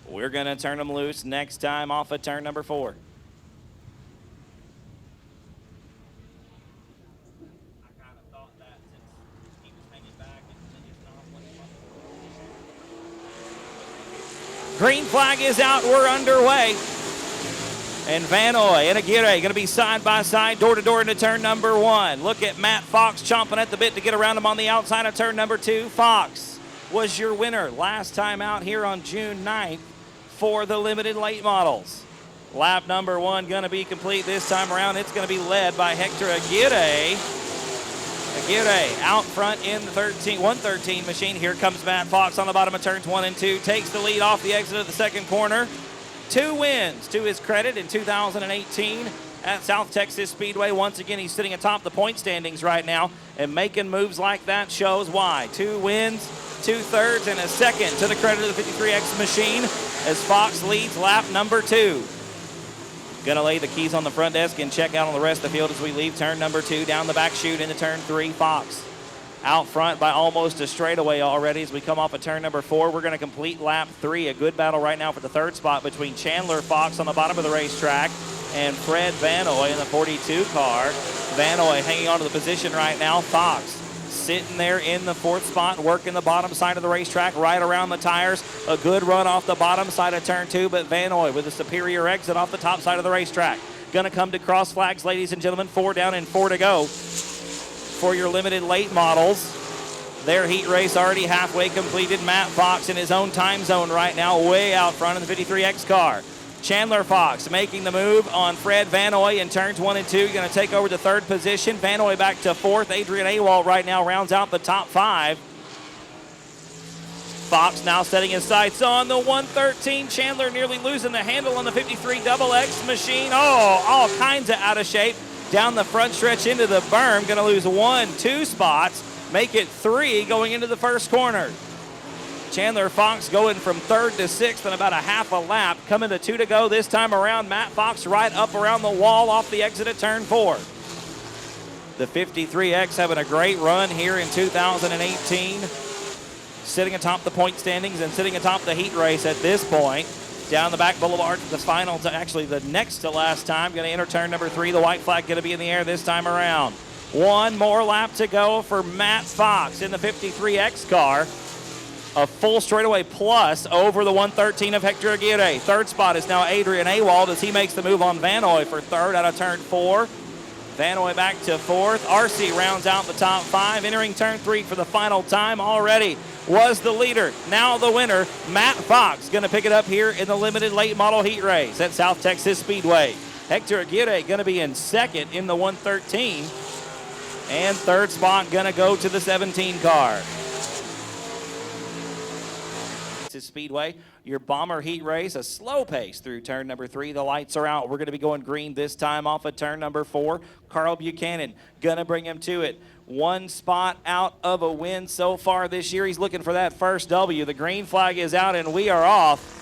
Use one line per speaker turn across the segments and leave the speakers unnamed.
We're going to turn them loose next time off of turn number 4. Green flag is out. We're underway. And Vanoy and Aguirre going to be side by side, door to door into turn number 1. Look at Matt Fox chomping at the bit to get around him on the outside of turn number 2. Fox was your winner last time out here on June 9th for the limited late models. Lap number 1 going to be complete this time around. It's going to be led by Hector Aguirre. Aguirre out front in the 113 machine. Here comes Matt Fox on the bottom of turns 1 and 2. Takes the lead off the exit of the second corner. 2 wins to his credit in 2018 at South Texas Speedway. Once again, he's sitting atop the point standings right now, and making moves like that shows why. 2 wins, 2 thirds, and a second to the credit of the 53X machine as Fox leads lap number 2. Gonna lay the keys on the front desk and check out on the rest of the field as we leave turn number 2, down the back chute into turn 3. Fox out front by almost a straightaway already as we come off of turn number 4. We're going to complete lap 3. A good battle right now for the 3rd spot between Chandler Fox on the bottom of the racetrack and Fred Vanoy in the 42 car. Vanoy hanging on to the position right now. Fox sitting there in the 4th spot, working the bottom side of the racetrack, right around the tires. A good run off the bottom side of turn 2, but Vanoy with a superior exit off the top side of the racetrack. Going to come to cross flags, ladies and gentlemen. 4 down and 4 to go for your limited late models. Their heat race already halfway completed. Matt Fox in his own time zone right now, way out front in the 53X car. Chandler Fox making the move on Fred Vanoy in turns 1 and 2. Going to take over the 3rd position. Vanoy back to 4th. Adrian Awalt right now rounds out the top 5. Fox now setting his sights on the 113. Chandler nearly losing the handle on the 53 XX machine. Oh, all kinds of out of shape. Down the front stretch into the berm. Going to lose 1, 2 spots. Make it 3 going into the first corner. Chandler Fox going from 3rd to 6th in about a half a lap. Coming to 2 to go this time around. Matt Fox right up around the wall off the exit at turn 4. The 53X having a great run here in 2018. Sitting atop the point standings and sitting atop the heat race at this point. Down the back boulevard to the final, actually the next to last time. Going to enter turn number 3. The white flag going to be in the air this time around. 1 more lap to go for Matt Fox in the 53X car. A full straightaway plus over the 113 of Hector Aguirre. 3rd spot is now Adrian Awalt as he makes the move on Vanoy for 3rd out of turn 4. Vanoy back to 4th. RC rounds out the top 5. Entering turn 3 for the final time already was the leader. Now the winner, Matt Fox, going to pick it up here in the limited late model heat race at South Texas Speedway. Hector Aguirre going to be in 2nd in the 113. And 3rd spot going to go to the 17 car. Speedway, your bomber heat race, a slow pace through turn number 3. The lights are out. We're going to be going green this time off of turn number 4. Carl Buchanan going to bring him to it. 1 spot out of a win so far this year. He's looking for that first W. The green flag is out and we are off.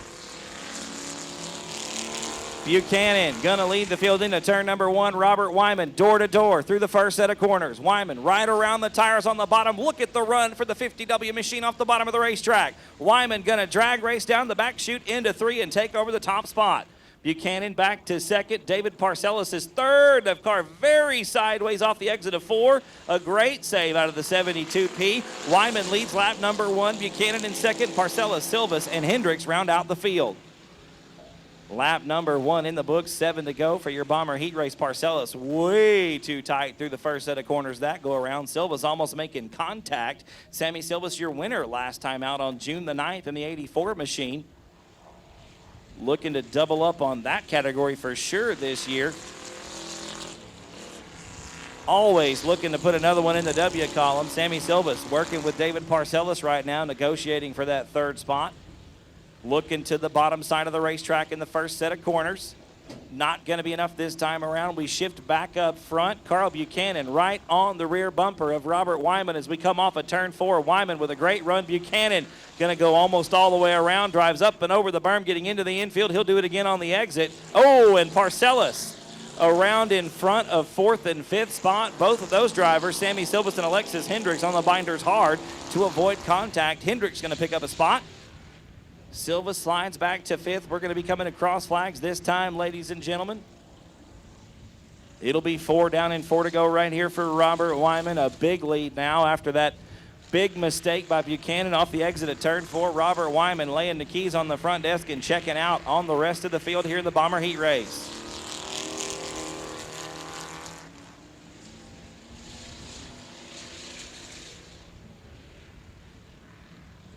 Buchanan going to lead the field into turn number 1. Robert Wyman door to door through the first set of corners. Wyman right around the tires on the bottom. Look at the run for the 50W machine off the bottom of the racetrack. Wyman going to drag race down the back chute into 3 and take over the top spot. Buchanan back to 2nd. David Parcellis is 3rd. The car very sideways off the exit of 4. A great save out of the 72P. Wyman leads lap number 1. Buchanan in 2nd. Parcellis, Silvas, and Hendricks round out the field. Lap number 1 in the books, 7 to go for your bomber heat race. Parcellis way too tight through the first set of corners that go around. Silva's almost making contact. Sammy Silvas, your winner last time out on June the 9th in the 84 machine. Looking to double up on that category for sure this year. Always looking to put another one in the W column. Sammy Silvas working with David Parcellis right now, negotiating for that 3rd spot. Looking to the bottom side of the racetrack in the first set of corners. Not going to be enough this time around. We shift back up front. Carl Buchanan right on the rear bumper of Robert Wyman as we come off of turn 4. Wyman with a great run. Buchanan going to go almost all the way around. Drives up and over the berm, getting into the infield. He'll do it again on the exit. Oh, and Parcellis around in front of 4th and 5th spot. Both of those drivers, Sammy Silvas and Alexis Hendricks, on the binders hard to avoid contact. Hendricks going to pick up a spot. Silva slides back to 5th. We're going to be coming across flags this time, ladies and gentlemen. It'll be 4 down and 4 to go right here for Robert Wyman. A big lead now after that big mistake by Buchanan off the exit at turn 4. Robert Wyman laying the keys on the front desk and checking out on the rest of the field here in the Bomber Heat Race.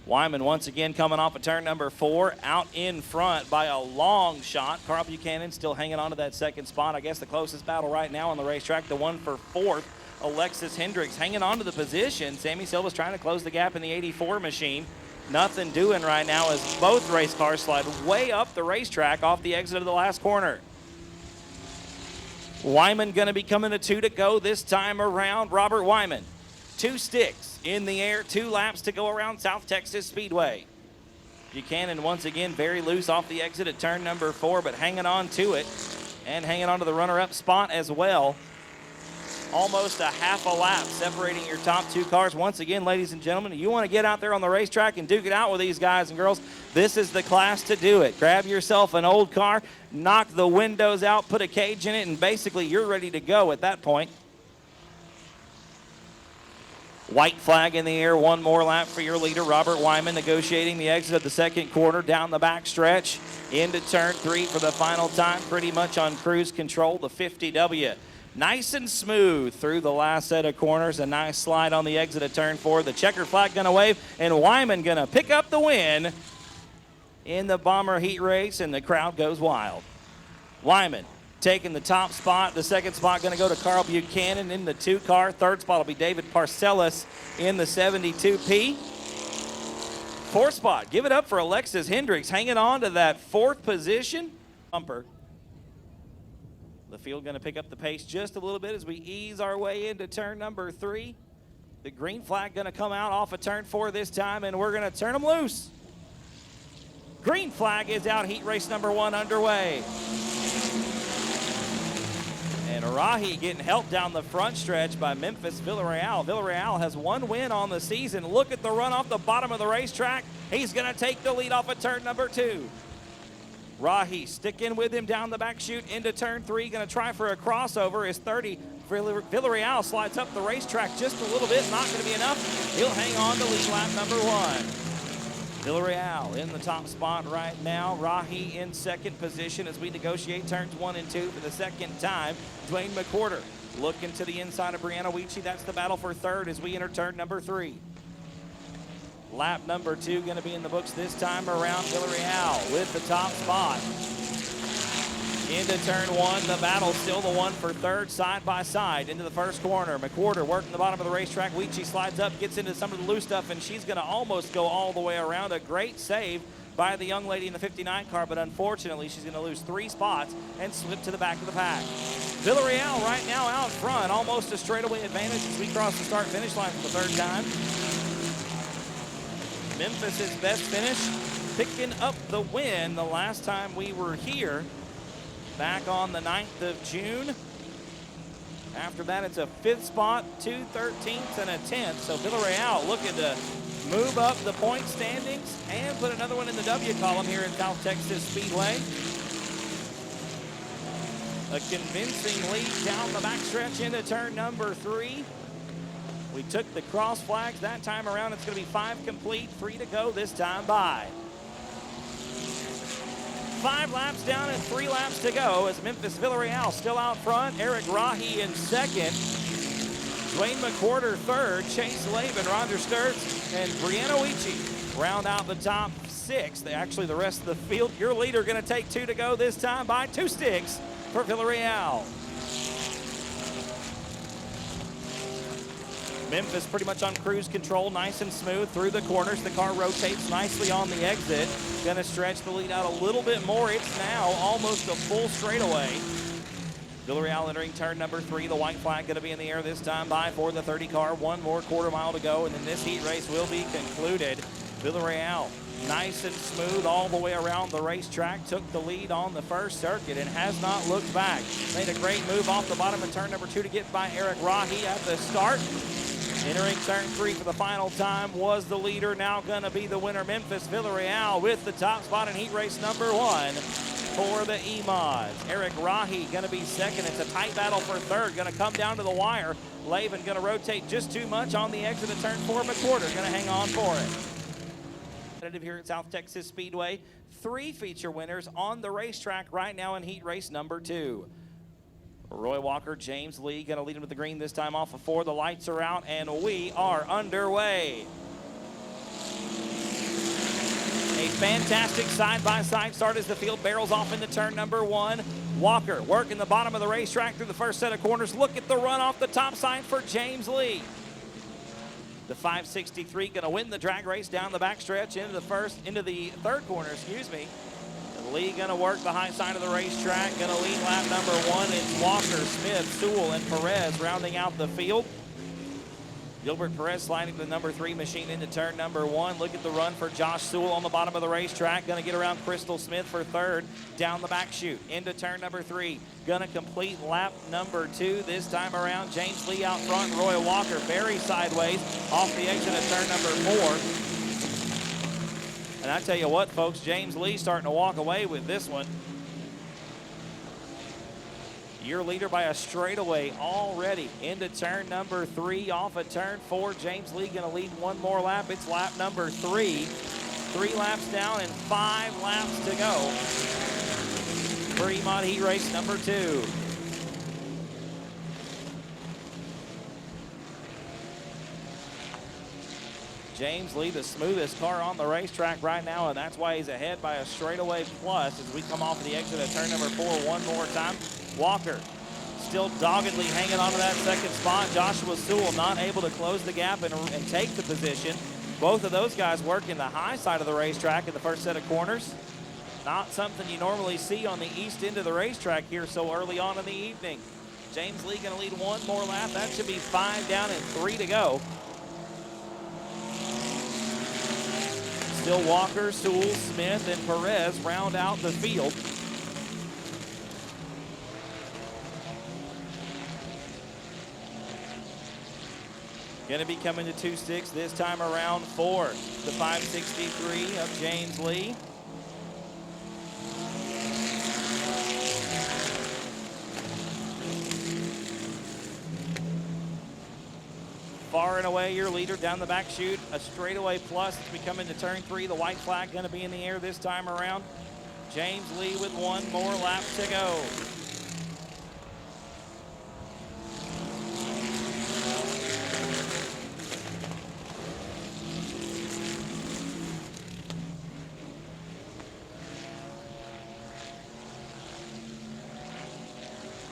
Wyman once again coming off of turn number 4, out in front by a long shot. Carl Buchanan still hanging on to that second spot. I guess the closest battle right now on the racetrack, the one for 4th. Alexis Hendricks hanging on to the position. Sammy Silva's trying to close the gap in the 84 machine. Nothing doing right now as both race cars slide way up the racetrack off the exit of the last corner. Wyman going to be coming to 2 to go this time around. Robert Wyman, 2 sticks in the air, 2 laps to go around South Texas Speedway. Buchanan once again very loose off the exit at turn number 4, but hanging on to it and hanging on to the runner-up spot as well. Almost a half a lap separating your top 2 cars. Once again, ladies and gentlemen, you want to get out there on the racetrack and duke it out with these guys and girls, this is the class to do it. Grab yourself an old car, knock the windows out, put a cage in it, and basically you're ready to go at that point. White flag in the air, 1 more lap for your leader, Robert Wyman, negotiating the exit of the second quarter down the back stretch into turn 3 for the final time, pretty much on cruise control, the 50W. Nice and smooth through the last set of corners. A nice slide on the exit of turn 4. The checker flag going to wave, and Wyman going to pick up the win in the Bomber Heat Race, and the crowd goes wild. Wyman taking the top spot. The second spot going to go to Carl Buchanan in the 2 car. Third spot will be David Parcellis in the 72P. 4th spot, give it up for Alexis Hendricks hanging on to that 4th position. Bumper. The field going to pick up the pace just a little bit as we ease our way into turn number 3. The green flag going to come out off of turn 4 this time, and we're going to turn them loose. Green flag is out. Heat race number 1 underway. And Rahi getting helped down the front stretch by Memphis Villarreal. Villarreal has 1 win on the season. Look at the run off the bottom of the racetrack. He's going to take the lead off of turn number 2. Rahi sticking with him down the back chute into turn 3. Going to try for a crossover. His 30. Villarreal slides up the racetrack just a little bit. Not going to be enough. He'll hang on to lead lap number 1. Villarreal in the top spot right now. Rahi in second position as we negotiate turns 1 and 2 for the second time. Dwayne McWhorter looking to the inside of Brianna Weechie. That's the battle for 3rd as we enter turn number 3. Lap number 2 going to be in the books this time around. Villarreal with the top spot. Into turn 1, the battle still the one for 3rd, side by side into the first corner. McWhorter working the bottom of the racetrack. Weechie slides up, gets into some of the loose stuff, and she's going to almost go all the way around. A great save by the young lady in the 59 car, but unfortunately she's going to lose 3 spots and slip to the back of the pack. Villarreal right now out front, almost a straightaway advantage as we cross the start-finish line for the 3rd time. Memphis's best finish, picking up the win the last time we were here, back on the 9th of June. After that, it's a 5th spot, 2 13ths, and a 10th. So Villarreal looking to move up the point standings and put another one in the W column here in South Texas Speedway. A convincing lead down the backstretch into turn number 3. We took the cross flags that time around. It's going to be 5 complete, 3 to go this time by. 5 laps down and 3 laps to go as Memphis Villarreal still out front. Eric Rahi in second. Dwayne McWhorter 3rd. Chase Laban, Roger Sturtz, and Brianna Weechie round out the top 6. Actually, the rest of the field. Your leader going to take 2 to go this time by 2 sticks for Villarreal. Memphis pretty much on cruise control, nice and smooth through the corners. The car rotates nicely on the exit. Gonna stretch the lead out a little bit more. It's now almost a full straightaway. Villarreal entering turn number 3. The white flag gonna be in the air this time by for the 30 car. 1 more quarter mile to go, and then this heat race will be concluded. Villarreal, nice and smooth all the way around the racetrack. Took the lead on the first circuit and has not looked back. Made a great move off the bottom of turn number 2 to get by Eric Rahi at the start. Entering turn 3 for the final time was the leader. Now going to be the winner, Memphis Villarreal, with the top spot in heat race number 1 for the E-Mods. Eric Rahi going to be second. It's a tight battle for third. Going to come down to the wire. Laven going to rotate just too much on the exit of turn 4. McWhorter going to hang on for it. Here at South Texas Speedway, 3 feature winners on the racetrack right now in heat race number 2. Roy Walker, James Lee going to lead him to the green this time off of 4. The lights are out and we are underway. A fantastic side-by-side start as the field barrels off into turn number 1. Walker working the bottom of the racetrack through the first set of corners. Look at the run off the top side for James Lee. The 563 going to win the drag race down the backstretch into the third corner, excuse me. Lee going to work the high side of the racetrack. Going to lead lap number 1. It's Walker, Smith, Sewell, and Perez rounding out the field. Gilbert Perez sliding the number 3 machine into turn number 1. Look at the run for Josh Sewell on the bottom of the racetrack. Going to get around Crystal Smith for third. Down the back chute into turn number 3. Going to complete lap number 2 this time around. James Lee out front. Roy Walker very sideways off the exit of turn number 4. And I tell you what, folks, James Lee starting to walk away with this one. Your leader by a straightaway already into turn number 3 off of turn 4. James Lee going to lead one more lap. It's lap number 3. 3 laps down and 5 laps to go for E-Mod heat race number 2. James Lee, the smoothest car on the racetrack right now, and that's why he's ahead by a straightaway plus as we come off of the exit of turn number 4 one more time. Walker still doggedly hanging on to that second spot. Joshua Sewell not able to close the gap and take the position. Both of those guys working the high side of the racetrack in the first set of corners. Not something you normally see on the east end of the racetrack here so early on in the evening. James Lee going to lead one more lap. That should be 5 down and 3 to go. Still Walker, Sewell, Smith, and Perez round out the field. Going to be coming to 2 sticks this time around for the 563 of James Lee. Far and away your leader down the back chute, a straightaway plus as we come into turn 3. The white flag going to be in the air this time around. James Lee with one more lap to go.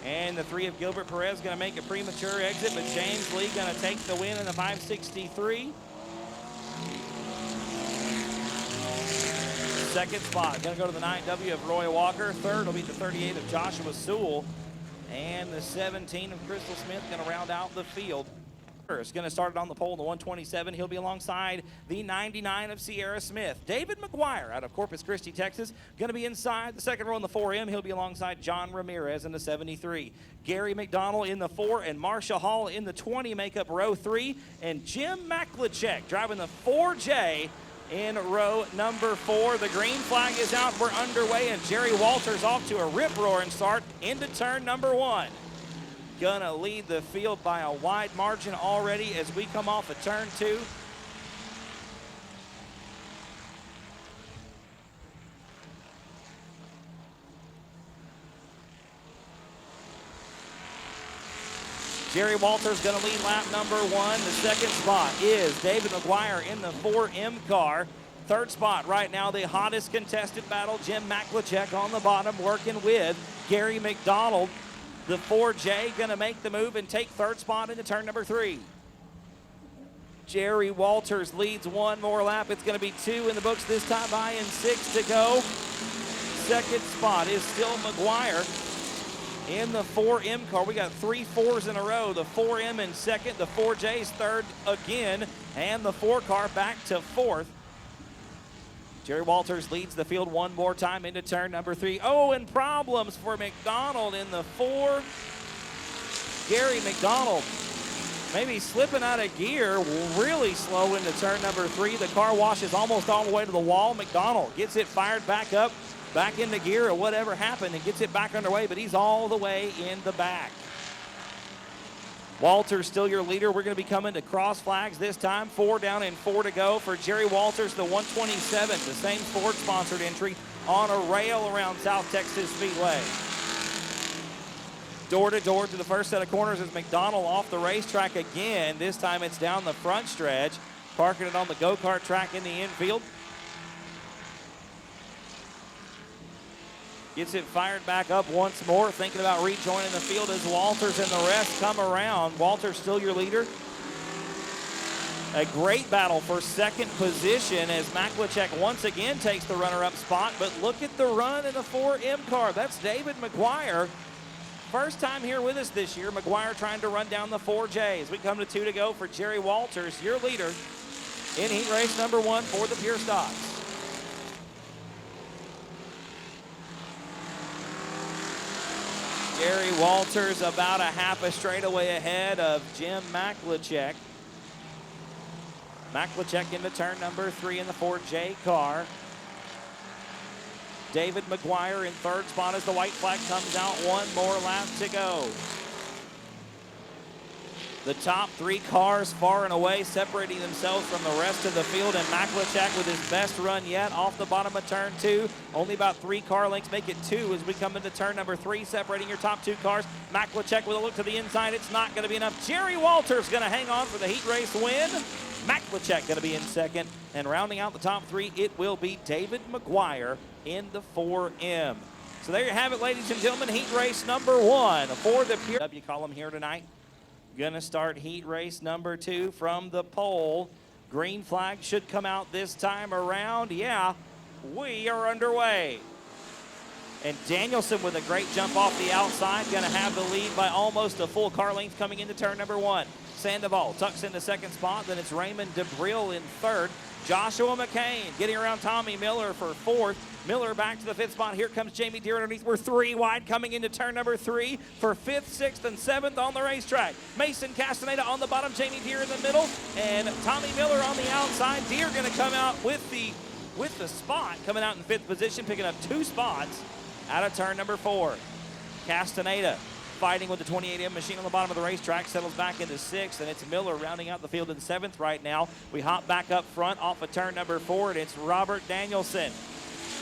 And the 3 of Gilbert Perez going to make a premature exit, but James Lee going to take the win in the 563. Second spot going to go to the 9W of Roy Walker. Third will be the 38 of Joshua Sewell. And the 17 of Crystal Smith going to round out the field. Is going to start it on the pole, the 127. He'll be alongside the 99 of Sierra Smith. David McGuire out of Corpus Christi, Texas, going to be inside the second row in the 4M. He'll be alongside John Ramirez in the 73. Gary McDonald in the 4 and Marcia Hall in the 20 make up row 3. And Jim Maklachek driving the 4J in row number 4. The green flag is out. We're underway, and Jerry Walters off to a rip-roaring start into turn number 1. Gonna lead the field by a wide margin already as we come off of turn 2. Jerry Walters gonna lead lap number 1. The second spot is David McGuire in the 4M car. Third spot right now, the hottest contested battle, Jim Maklachek on the bottom working with Gary McDonald. The 4J going to make the move and take third spot into turn number 3. Jerry Walters leads one more lap. It's going to be 2 in the books this time by and 6 to go. Second spot is still McGuire in the 4M car. We got 3 4s in a row. The 4M in second, the 4J's third again, and the 4 car back to 4th. Jerry Walters leads the field one more time into turn number 3. Oh, and problems for McDonald in the 4. Gary McDonald maybe slipping out of gear, really slow into turn number 3. The car washes almost all the way to the wall. McDonald gets it fired back up, back into gear or whatever happened, and gets it back underway, but he's all the way in the back. Walters still your leader. We're going to be coming to cross flags this time. 4 down and 4 to go for Jerry Walters, the 127, the same Ford-sponsored entry on a rail around South Texas Speedway. Door to door to the first set of corners is McDonald off the racetrack again. This time it's down the front stretch, parking it on the go-kart track in the infield. Gets it fired back up once more, thinking about rejoining the field as Walters and the rest come around. Walters still your leader. A great battle for second position as Maklachek once again takes the runner-up spot, but look at the run in the 4M car. That's David McGuire. First time here with us this year. McGuire trying to run down the 4J as we come to 2 to go for Jerry Walters, your leader in heat race number 1 for the Pure Stocks. Jerry Walters about a half a straightaway ahead of Jim Maklachek. Maklachek into turn number 3 in the 4J car. David McGuire in third spot as the white flag comes out. 1 more lap to go. The top 3 cars far and away separating themselves from the rest of the field, and Maklachek with his best run yet off the bottom of turn 2. Only about 3 car lengths, make it 2 as we come into turn number 3, separating your top 2 cars. Maklachek with a look to the inside. It's not going to be enough. Jerry Walters going to hang on for the heat race win. Maklachek going to be in second, and rounding out the top 3, it will be David McGuire in the 4M. So there you have it, ladies and gentlemen, heat race number 1 for the Pure W column here tonight. Gonna start heat race number 2 from the pole. Green flag should come out this time around. Yeah, we are underway. And Danielson with a great jump off the outside, gonna have the lead by almost a full car length coming into turn number 1. Sandoval tucks into second spot, then it's Raymond DeBrille in third. Joshua McCain getting around Tommy Miller for 4th. Miller back to the 5th spot. Here comes Jamie Deere underneath. We're 3 wide coming into turn number 3 for 5th, 6th, and 7th on the racetrack. Mason Castaneda on the bottom, Jamie Deere in the middle, and Tommy Miller on the outside. Deere going to come out with the spot, coming out in 5th position, picking up 2 spots out of turn number 4. Castaneda fighting with the 28M machine on the bottom of the racetrack, settles back into 6th, and it's Miller rounding out the field in 7th right now. We hop back up front off of turn number 4, and it's Robert Danielson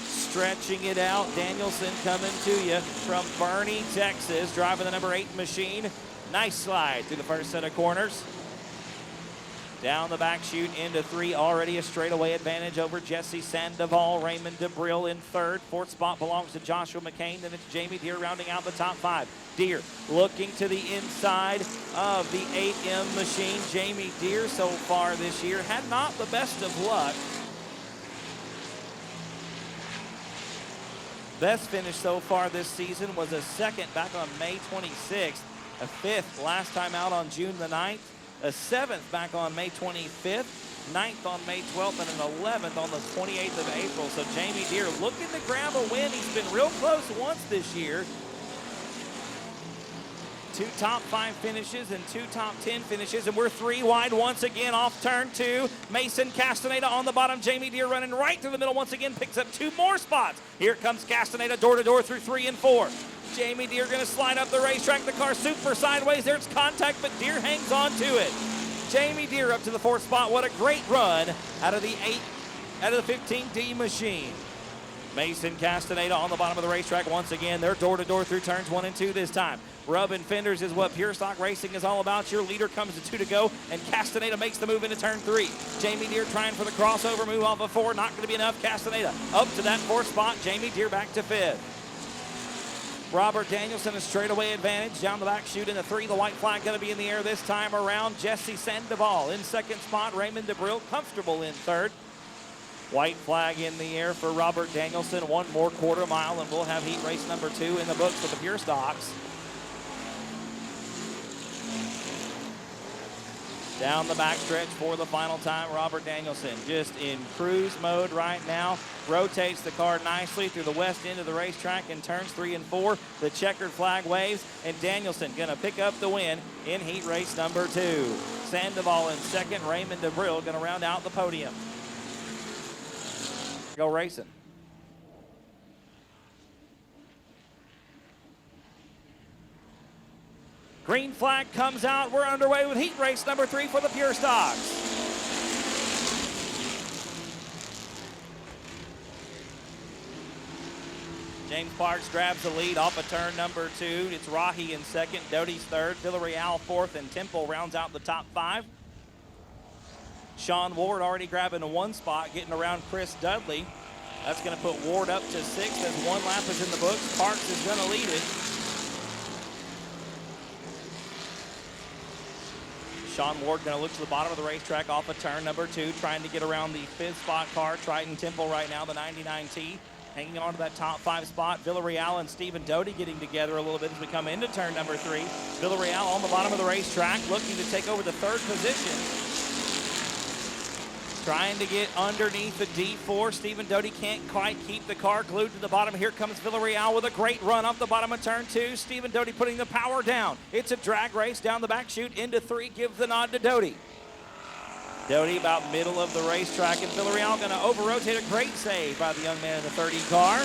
stretching it out. Danielson coming to you from Bernie, Texas, driving the number 8 machine. Nice slide through the first set of corners. Down the back chute into 3, already a straightaway advantage over Jesse Sandoval. Raymond DeBrille in 3rd. 4th spot belongs to Joshua McCain. Then it's Jamie Deere rounding out the top 5. Deere looking to the inside of the 8M machine. Jamie Deere so far this year had not the best of luck. Best finish so far this season was a 2nd back on May 26th, a 5th last time out on June the 9th, a 7th back on May 25th, 9th on May 12th, and an 11th on the 28th of April. So Jamie Deere looking to grab a win. He's been real close once this year. 2 top 5 finishes and 2 top 10 finishes, and we're 3 wide once again off turn 2. Mason Castaneda on the bottom. Jamie Deere running right through the middle once again, picks up 2 more spots. Here comes Castaneda door to door through 3 and 4. Jamie Deere going to slide up the racetrack. The car super sideways. There's contact, but Deere hangs on to it. Jamie Deere up to the 4th spot. What a great run out of the 15D machine. Mason Castaneda on the bottom of the racetrack once again. They're door to door through turns 1 and 2 this time. Rubbing fenders is what Pure Stock Racing is all about. Your leader comes to 2 to go, and Castaneda makes the move into turn 3. Jamie Deere trying for the crossover move off of 4. Not going to be enough. Castaneda up to that 4th spot. Jamie Deere back to 5th. Robert Danielson, a straightaway advantage. Down the back chute into 3. The white flag going to be in the air this time around. Jesse Sandoval in 2nd spot. Raymond DeBrille comfortable in 3rd. White flag in the air for Robert Danielson. 1 more quarter mile, and we'll have heat race number 2 in the books for the Pure Stocks. Down the backstretch for the final time, Robert Danielson just in cruise mode right now. Rotates the car nicely through the west end of the racetrack in turns 3 and 4. The checkered flag waves, and Danielson gonna pick up the win in heat race number 2. Sandoval in second, Raymond DeVril gonna round out the podium. Go racing. Green flag comes out. We're underway with heat race number 3 for the Pure Stocks. James Parks grabs the lead off of turn number 2. It's Rahi in second, Doty's third, Villarreal fourth, and Temple rounds out the top 5. Sean Ward already grabbing a 1 spot, getting around Chris Dudley. That's going to put Ward up to 6th as 1 lap is in the books. Parks is going to lead it. Sean Ward going to look to the bottom of the racetrack off of turn number 2, trying to get around the 5th spot car, Triton Temple right now, the 99T. Hanging on to that top 5 spot. Villarreal and Stephen Doty getting together a little bit as we come into turn number 3. Villarreal on the bottom of the racetrack, looking to take over the 3rd position. Trying to get underneath the D4. Stephen Doty can't quite keep the car glued to the bottom. Here comes Villarreal with a great run up the bottom of turn 2. Stephen Doty putting the power down. It's a drag race down the back chute into 3. Give the nod to Doty. Doty about middle of the racetrack, and Villarreal going to over-rotate. A great save by the young man in the 30 car.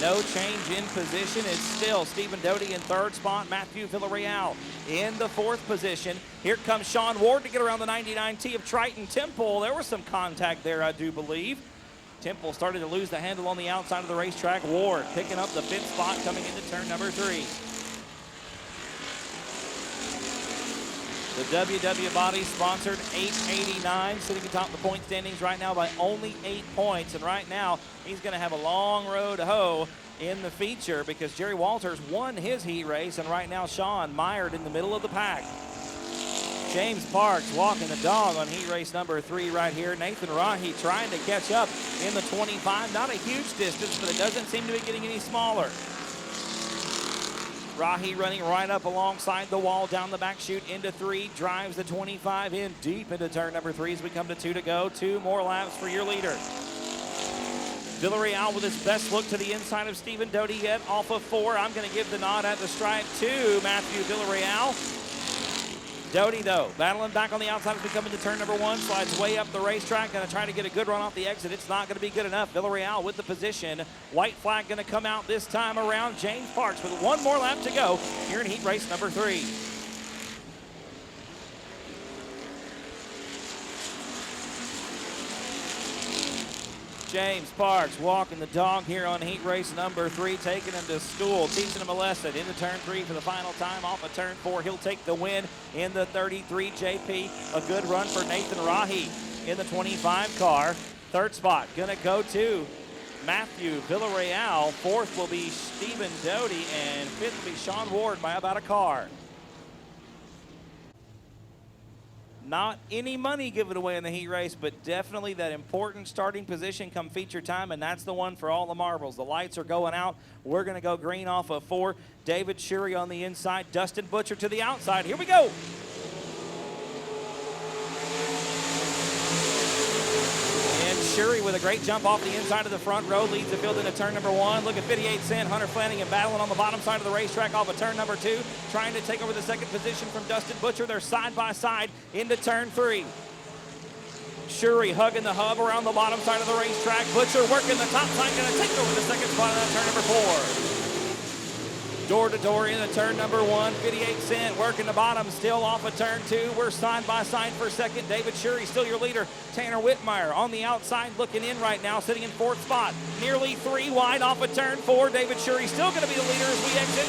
No change in position. It's still Stephen Doty in 3rd spot. Matthew Villarreal in the 4th position. Here comes Sean Ward to get around the 99T of Triton Temple. There was some contact there, I do believe. Temple started to lose the handle on the outside of the racetrack. Ward picking up the 5th spot coming into turn number 3. The WW Body sponsored 889, sitting atop the point standings right now by only 8 points. And right now, he's going to have a long road to hoe in the feature because Jerry Walters won his heat race, and right now Sean mired in the middle of the pack. James Parks walking the dog on heat race number 3 right here. Nathan Rahi trying to catch up in the 25. Not a huge distance, but it doesn't seem to be getting any smaller. Rahi running right up alongside the wall, down the back chute into 3, drives the 25 in deep into turn number 3 as we come to 2 to go. 2 more laps for your leader. Villarreal with his best look to the inside of Stephen Doty yet, off of 4. I'm going to give the nod at the stripe to Matthew Villarreal. Doty, though, battling back on the outside as we come into turn number 1, slides way up the racetrack, going to try to get a good run off the exit. It's not going to be good enough. Villarreal with the position. White flag going to come out this time around. James Parks with 1 more lap to go here in heat race number 3. James Parks walking the dog here on heat race number 3, taking him to school, teaching him a lesson. Into turn 3 for the final time. Off of turn 4, he'll take the win in the 33 JP. A good run for Nathan Rahi in the 25 car. 3rd spot gonna go to Matthew Villarreal. 4th will be Stephen Doty, and 5th will be Sean Ward by about a car. Not any money given away in the heat race, but definitely that important starting position come feature time, and that's the one for all the marbles. The lights are going out. We're going to go green off of 4. David Shuri on the inside, Dustin Butcher to the outside. Here we go. And Shuri with a great jump off the inside of the front row leads the field into turn number 1. Look at 58 Cent, Hunter Flanagan battling on the bottom side of the racetrack off of turn number 2, trying to take over the 2nd position from Dustin Butcher. They're side by side into turn 3. Shuri hugging the hub around the bottom side of the racetrack. Butcher working the top side, going to take over the 2nd spot on turn number 4. Door to door into turn number 1. 58 Cent working the bottom, still off of turn 2. We're side by side for 2nd. David Shuri still your leader. Tanner Whitmire on the outside looking in right now, sitting in 4th spot. Nearly 3 wide off of turn 4. David Shuri still going to be the leader as we exit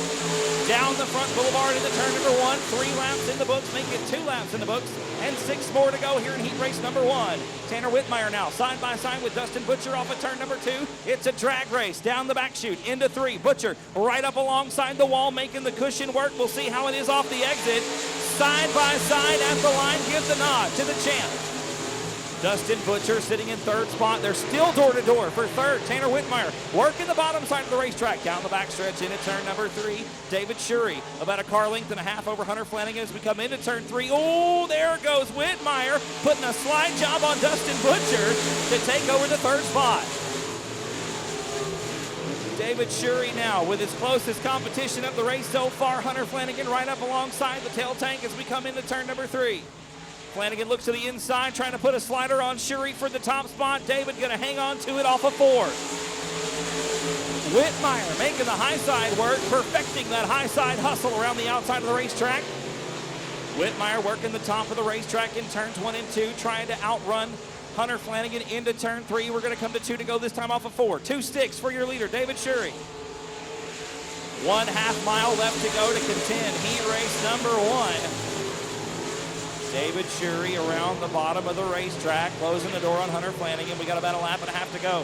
down the front boulevard into turn number 1. 3 laps in the books, make it 2 laps in the books, and 6 more to go here in heat race number 1. Tanner Whitmire now side by side with Dustin Butcher off of turn number 2. It's a drag race down the back chute into 3. Butcher right up alongside the wall, making the cushion work. We'll see how it is off the exit. Side by side at the line, give the nod to the champ. Dustin Butcher sitting in third spot. They're still door-to-door for third. Tanner Whitmire working the bottom side of the racetrack. Down the backstretch into turn number 3. David Shurey about a car length and a half over Hunter Flanagan as we come into turn 3. Oh, there goes Whitmire putting a slide job on Dustin Butcher to take over the third spot. David Shurey now with his closest competition of the race so far. Hunter Flanagan right up alongside the tail tank as we come into turn number 3. Flanagan looks to the inside, trying to put a slider on Shurey for the top spot. David going to hang on to it off of 4. Whitmire making the high side work, perfecting that high side hustle around the outside of the racetrack. Whitmire working the top of the racetrack in turns 1 and 2, trying to outrun Hunter Flanagan into turn 3. We're going to come to 2 to go this time off of 4. 2 sticks for your leader, David Shurey. 1/2 mile left to go to contend heat race number 1. David Shurey around the bottom of the racetrack, closing the door on Hunter Flanagan. We got about a lap and a half to go.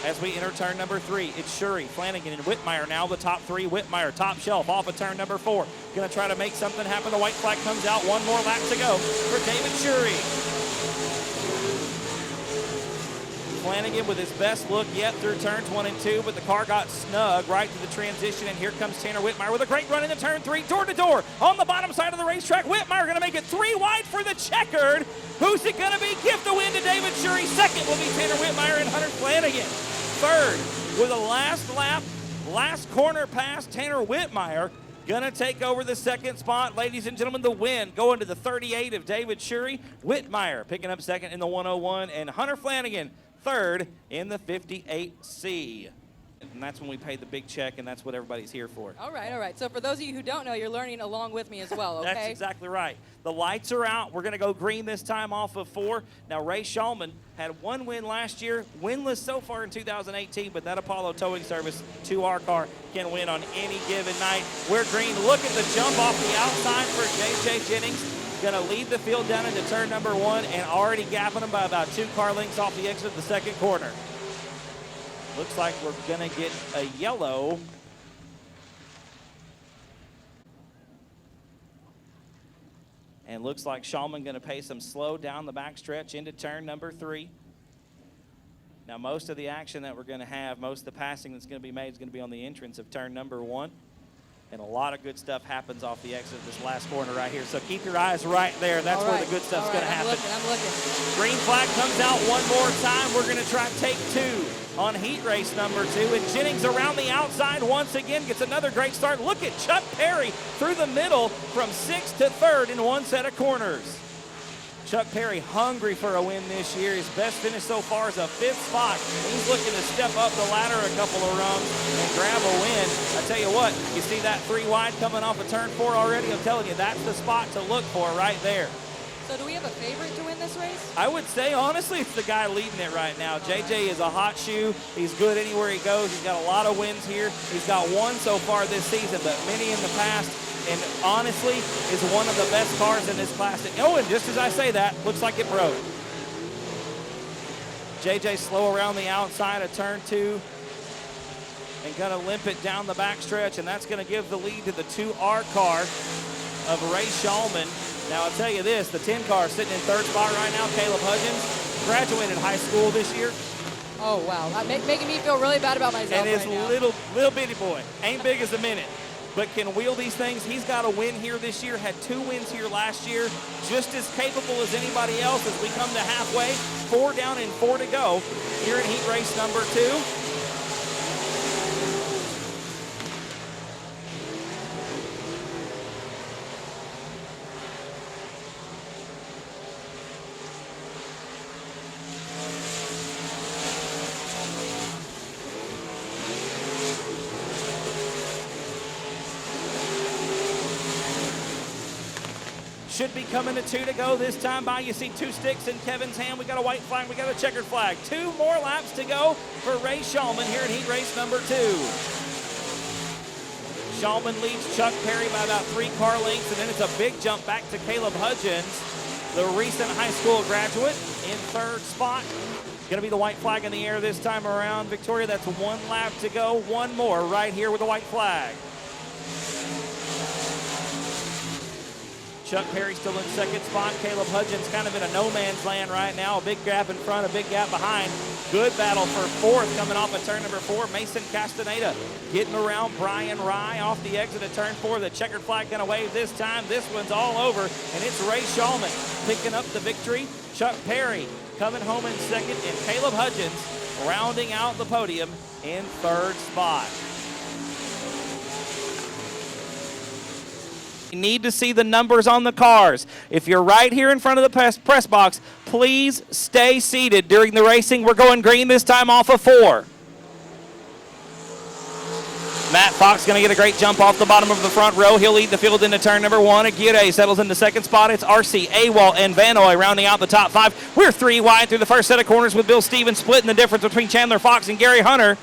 As we enter turn number 3, it's Shurey, Flanagan, and Whitmire now the top 3. Whitmire, top shelf, off of turn number 4. Going to try to make something happen. The white flag comes out. 1 more lap to go for David Shurey. Flanagan with his best look yet through turns 1 and 2, but the car got snug right to the transition, and here comes Tanner Whitmire with a great run into turn 3, door-to-door on the bottom side of the racetrack. Whitmire going to make it 3 wide for the checkered. Who's it going to be? Give the win to David Shurey. Second will be Tanner Whitmire and Hunter Flanagan. Third, with a last lap, last corner pass, Tanner Whitmire going to take over the second spot. Ladies and gentlemen, the win going to the 38 of David Shurey. Whitmire picking up second in the 101, and Hunter Flanagan third in the 58C. And that's when we pay the big check, and that's what everybody's here for.
All right. So for those of you who don't know, you're learning along with me as well, okay?
That's exactly right. The lights are out. We're going to go green this time off of 4. Now, Ray Shulman had 1 win last year, winless so far in 2018, but that Apollo towing service to our car can win on any given night. We're green. Look at the jump off the outside for J.J. Jennings. Going to lead the field down into turn number 1 and already gapping them by about 2 car lengths off the exit of the second corner. Looks like we're going to get a yellow. And looks like Shulman going to pace them slow down the backstretch into turn number 3. Now, most of the action that we're going to have, most of the passing that's going to be made is going to be on the entrance of turn number 1. And a lot of good stuff happens off the exit of this last corner right here. So keep your eyes right there. That's where the good stuff's going to happen.
I'm looking.
Green flag comes out 1 more time. We're going to try take 2 on heat race number 2. And Jennings around the outside once again gets another great start. Look at Chuck Perry through the middle from 6th to 3rd in 1 set of corners. Chuck Perry hungry for a win this year. His best finish so far is a 5th spot. He's looking to step up the ladder a couple of rungs and grab a win. I tell you what, you see that 3 wide coming off of turn 4 already? I'm telling you, that's the spot to look for right there.
So do we have a favorite to win this race?
I would say, honestly, it's the guy leading it right now. JJ is a hot shoe. He's good anywhere he goes. He's got a lot of wins here. He's got 1 so far this season, but many in the past. And honestly, is one of the best cars in this class. Oh, and just as I say that, looks like it broke. JJ slow around the outside of turn 2 and gonna limp it down the backstretch, and that's gonna give the lead to the 2R car of Ray Shulman. Now, I'll tell you this, the 10 car sitting in 3rd spot right now, Caleb Hudgens, graduated high school this year.
Oh, wow. Making me feel really bad about myself.
And his little bitty boy, ain't big as a minute, but can wheel these things. He's got a win here this year, had 2 wins here last year, just as capable as anybody else as we come to halfway. 4 down and 4 to go here in heat race number 2. Should be coming to 2 to go this time by. You see 2 sticks in Kevin's hand. We got a white flag. We got a checkered flag. 2 more laps to go for Ray Shulman here in heat race number 2. Shulman leads Chuck Perry by about 3 car lengths, and then it's a big jump back to Caleb Hudgens, the recent high school graduate, in 3rd spot. Going to be the white flag in the air this time around. Victoria, that's 1 lap to go. 1 more right here with the white flag. Chuck Perry still in second spot. Caleb Hudgens kind of in a no man's land right now. A big gap in front, a big gap behind. Good battle for fourth coming off of turn number 4. Mason Castaneda getting around Brian Rye off the exit of turn 4. The checkered flag going to wave this time. This one's all over, and it's Ray Shulman picking up the victory. Chuck Perry coming home in second, and Caleb Hudgens rounding out the podium in third spot. You need to see the numbers on the cars. If you're right here in front of the press box, please stay seated during the racing. We're going green this time off of 4. Matt Fox going to get a great jump off the bottom of the front row. He'll lead the field into turn number 1. Aguirre settles into second spot. It's RC, Awalt, and Vanoy rounding out the top 5. We're 3 wide through the first set of corners with Bill Stevens splitting the difference between Chandler Fox and Gary Hunter.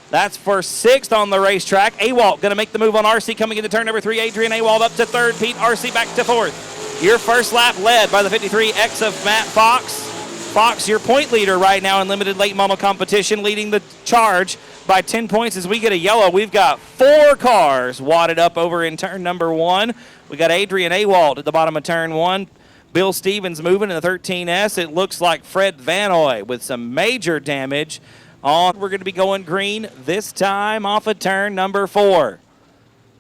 That's for 6th on the racetrack. Awalt going to make the move on RC coming into turn number 3. Adrian Awalt up to 3rd. Pete RC back to 4th. Your first lap led by the 53X of Matt Fox. Fox, your point leader right now in limited late model competition, leading the charge by 10 points as we get a yellow. We've got 4 cars wadded up over in turn number 1. We got Adrian Awalt at the bottom of turn 1. Bill Stevens moving in the 13S. It looks like Fred Vanoy with some major damage. We're going to be going green this time off of turn number 4.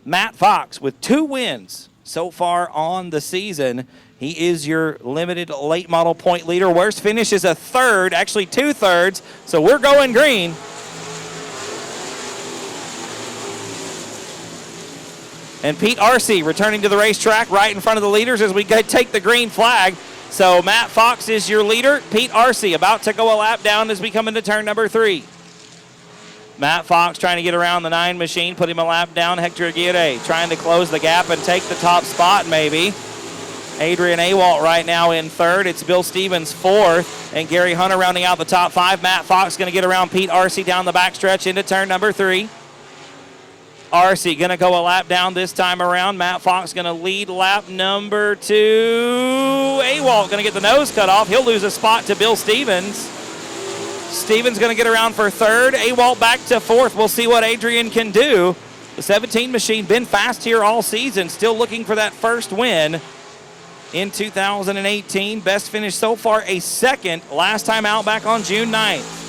Matt Fox with 2 wins so far on the season. He is your limited late model point leader. Worst finish is a 3rd, actually 2/3. So we're going green. And Pete RC returning to the racetrack right in front of the leaders as we take the green flag. So Matt Fox is your leader. Pete RC about to go a lap down as we come into turn number 3. Matt Fox trying to get around the 9 machine, put him a lap down. Hector Aguirre trying to close the gap and take the top spot maybe. Adrian Awalt right now in 3rd. It's Bill Stevens 4th. And Gary Hunter rounding out the top 5. Matt Fox going to get around Pete RC down the backstretch into turn number 3. RC going to go a lap down this time around. Matt Fox going to lead lap number 2. Awalt going to get the nose cut off. He'll lose a spot to Bill Stevens. Stevens going to get around for 3rd. Awalt back to 4th. We'll see what Adrian can do. The 17 machine been fast here all season. Still looking for that first win in 2018. Best finish so far, a 2nd. Last time out back on June 9th.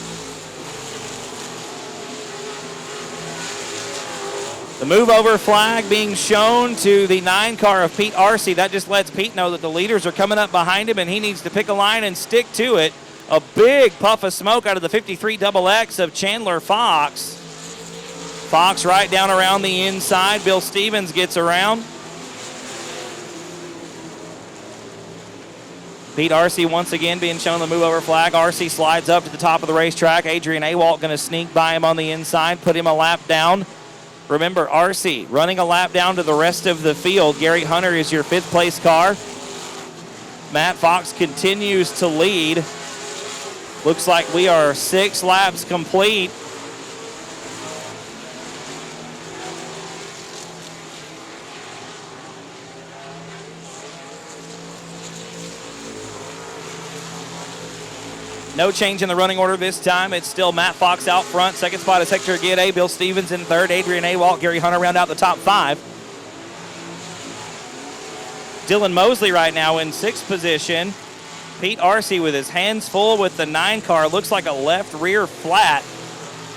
The move over flag being shown to the 9 car of Pete RC. That just lets Pete know that the leaders are coming up behind him and he needs to pick a line and stick to it. A big puff of smoke out of the 53XX of Chandler Fox. Fox right down around the inside. Bill Stevens gets around. Pete RC once again being shown the move over flag. RC slides up to the top of the racetrack. Adrian Awalt going to sneak by him on the inside, put him a lap down. Remember, RC running a lap down to the rest of the field. Gary Hunter is your 5th place car. Matt Fox continues to lead. Looks like we are 6 laps complete. No change in the running order this time. It's still Matt Fox out front. 2nd spot is Hector Aguirre. Bill Stevens in 3rd. Adrian Awalt, Gary Hunter round out the top 5. Dylan Mosley right now in 6th position. Pete RC with his hands full with the 9 car. Looks like a left rear flat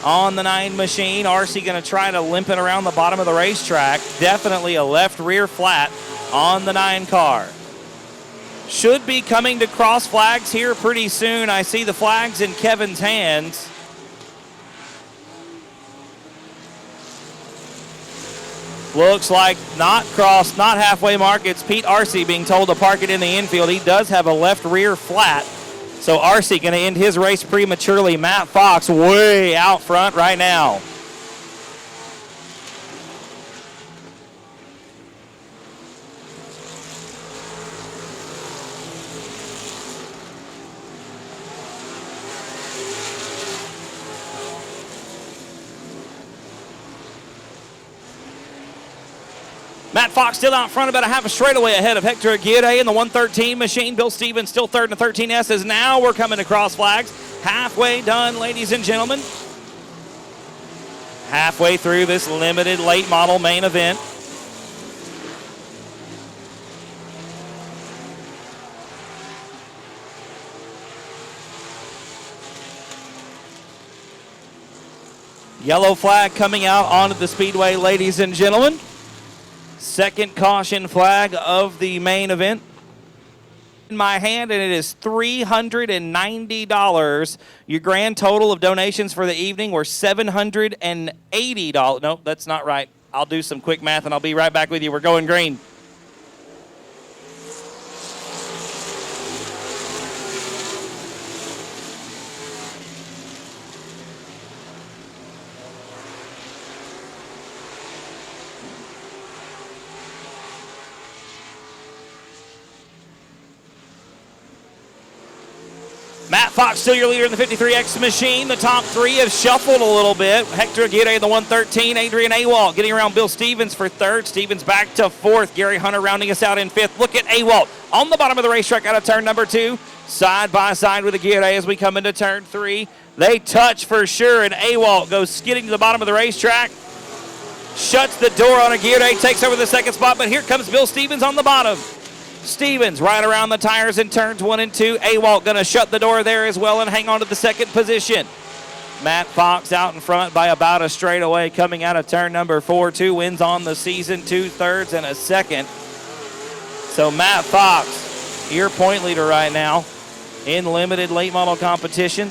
on the 9 machine. RC going to try to limp it around the bottom of the racetrack. Definitely a left rear flat on the 9 car. Should be coming to cross flags here pretty soon. I see the flags in Kevin's hands. Looks like not crossed, not halfway mark. It's Pete RC being told to park it in the infield. He does have a left rear flat. So RC going to end his race prematurely. Matt Fox way out front right now. Matt Fox still out front, about a half a straightaway ahead of Hector Aguirre in the 113 machine. Bill Stevens still 3rd in the 13S as now we're coming to cross flags. Halfway done, ladies and gentlemen. Halfway through this limited late model main event. Yellow flag coming out onto the speedway, ladies and gentlemen. Second caution flag of the main event. In my hand, and it is $390. Your grand total of donations for the evening were $780. No, that's not right. I'll do some quick math, and I'll be right back with you. We're going green. Matt Fox still your leader in the 53X machine. The top three have shuffled a little bit. Hector Aguirre in the 113. Adrian Awalt getting around Bill Stevens for third. Stevens back to fourth. Gary Hunter rounding us out in fifth. Look at Awalt on the bottom of the racetrack out of turn number 2. Side by side with Aguirre as we come into turn 3. They touch for sure, and Awalt goes skidding to the bottom of the racetrack. Shuts the door on Aguirre, takes over the second spot, but here comes Bill Stevens on the bottom. Stevens right around the tires in turns 1 and 2. Awalt going to shut the door there as well and hang on to the second position. Matt Fox out in front by about a straightaway coming out of turn number 4. 2 wins on the season, 2 thirds and a second. So Matt Fox, your point leader right now in limited late model competition.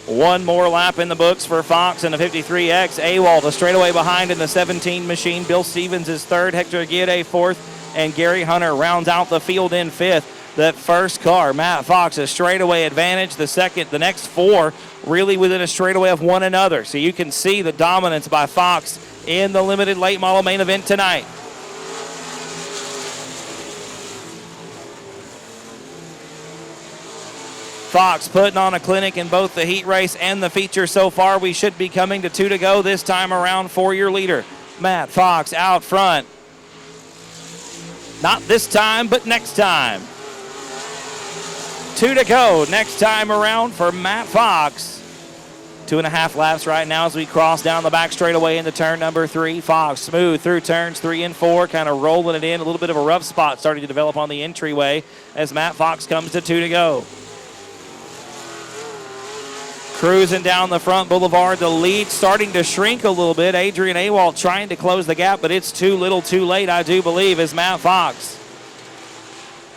One more lap in the books for Fox in the 53X. Awalt a straightaway behind in the 17 machine. Bill Stevens is third, Hector Aguirre fourth, and Gary Hunter rounds out the field in fifth. That first car, Matt Fox, a straightaway advantage. The next 4 really within a straightaway of one another. So you can see the dominance by Fox in the limited late model main event tonight. Fox putting on a clinic in both the heat race and the feature so far. We should be coming to 2 to go this time around for your leader. Matt Fox out front. Not this time, but next time. 2 to go next time around for Matt Fox. 2.5 laps right now as we cross down the back straightaway into turn number 3. Fox smooth through turns 3 and 4, kind of rolling it in. A little bit of a rough spot starting to develop on the entryway as Matt Fox comes to 2 to go. Cruising down the front boulevard, the lead starting to shrink a little bit. Adrian Awalt trying to close the gap, but it's too little too late, I do believe, as Matt Fox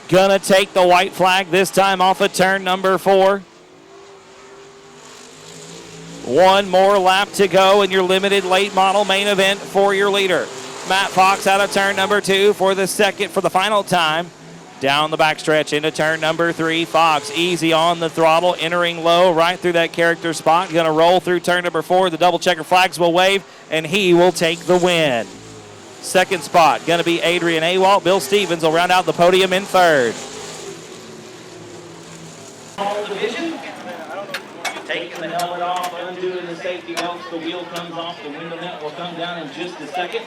gonna take the white flag this time off of turn number 4. One more lap to go in your limited late model main event for your leader. Matt Fox out of turn number 2 for the final time. Down the backstretch into turn number 3. Fox easy on the throttle, entering low right through that character spot. Going to roll through turn number 4. The double checker flags will wave, and he will take the win. Second spot going to be Adrian Awalt. Bill Stevens will round out the podium in third. Division. Taking the helmet off, undoing the safety belts. The wheel comes off. The window net will come down in just a second.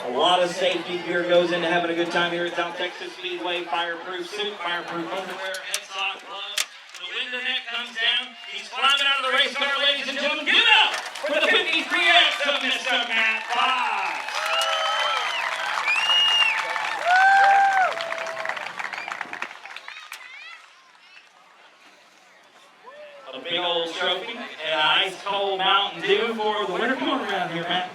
A lot of safety gear goes into having a good time here at South Texas Speedway. Fireproof suit, fireproof underwear, headsock, gloves. The window net comes down. He's climbing out of the race car, ladies and gentlemen. Give it up for the 53X of Mr. Matt Fox. A big old trophy and an ice cold Mountain Dew for the winner. Come on around here, Matt.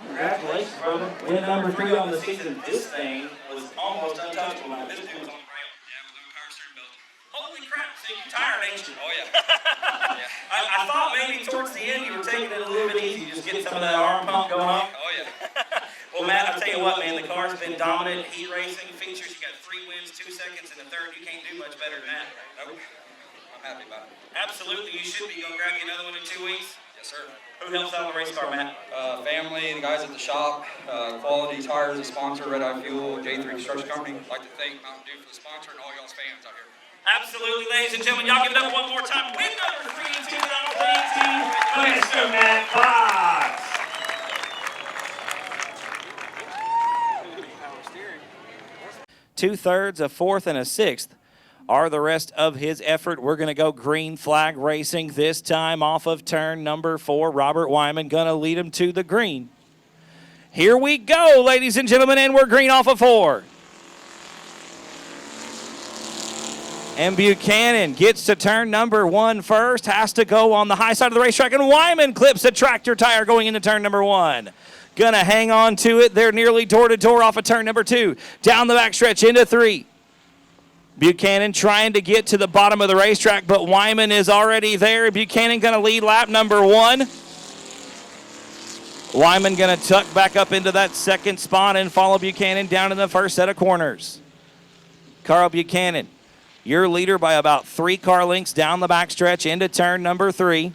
Congratulations, brother. Win number 3 on the season. This thing was almost untouchable. This dude was on the rail.
Yeah, with the power steering belt.
Holy crap, so you're tired, ain't you?
Oh, yeah.
I thought maybe towards the end you were taking it a little bit easy, just getting some of that arm pump going on.
Oh, yeah.
Well, Matt, I'll tell you what, man, the car's been dominant. Heat racing features, you got 3 wins, 2 seconds, and a third. You can't do much better than that.
Nope. I'm happy about it.
Absolutely, you should be. You'll grab you another one in 2 weeks.
Yes, sir.
Who helps out on the race car, Matt?
Family, the guys at the shop, Quality Tires, the sponsor, Red Eye Fuel, J3 Construction Company. I'd like to thank Mountain Dew for the sponsor and all y'all's fans out here.
Absolutely, ladies and gentlemen. Y'all give it up one more time. Win number 3 in 2018, Mr. Matt Fox. Two-thirds, a fourth, and a sixth are the rest of his effort. We're going to go green flag racing this time off of turn number 4. Robert Wyman going to lead him to the green. Here we go, ladies and gentlemen, and we're green off of 4. And Buchanan gets to turn number 1 first, has to go on the high side of the racetrack, and Wyman clips a tractor tire going into turn number 1. Gonna hang on to it. They're nearly door-to-door off of turn number 2. Down the backstretch into 3. Buchanan trying to get to the bottom of the racetrack, but Wyman is already there. Buchanan gonna lead lap number 1. Wyman gonna tuck back up into that second spot and follow Buchanan down in the first set of corners. Carl Buchanan, your leader by about 3 car lengths down the backstretch into turn number 3.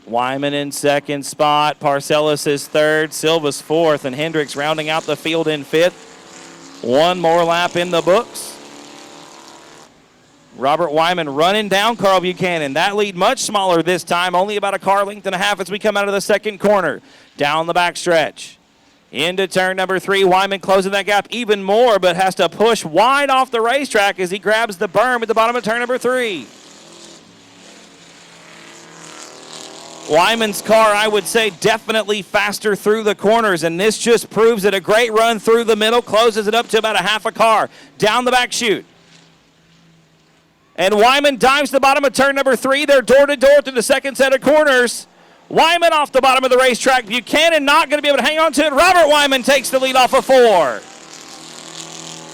Wyman in second spot. Parcellis is third. Silva's fourth. And Hendricks rounding out the field in 5th. 1 more lap in the books. Robert Wyman running down Carl Buchanan. That lead much smaller this time. Only about a car length and a half as we come out of the second corner. Down the backstretch. Into turn number 3, Wyman closing that gap even more, but has to push wide off the racetrack as he grabs the berm at the bottom of turn number 3. Wyman's car, I would say, definitely faster through the corners, and this just proves it. A great run through the middle, closes it up to about a half a car. Down the back chute. And Wyman dives to the bottom of turn number 3. They're door-to-door through the second set of corners. Wyman off the bottom of the racetrack. Buchanan not going to be able to hang on to it. Robert Wyman takes the lead off of 4.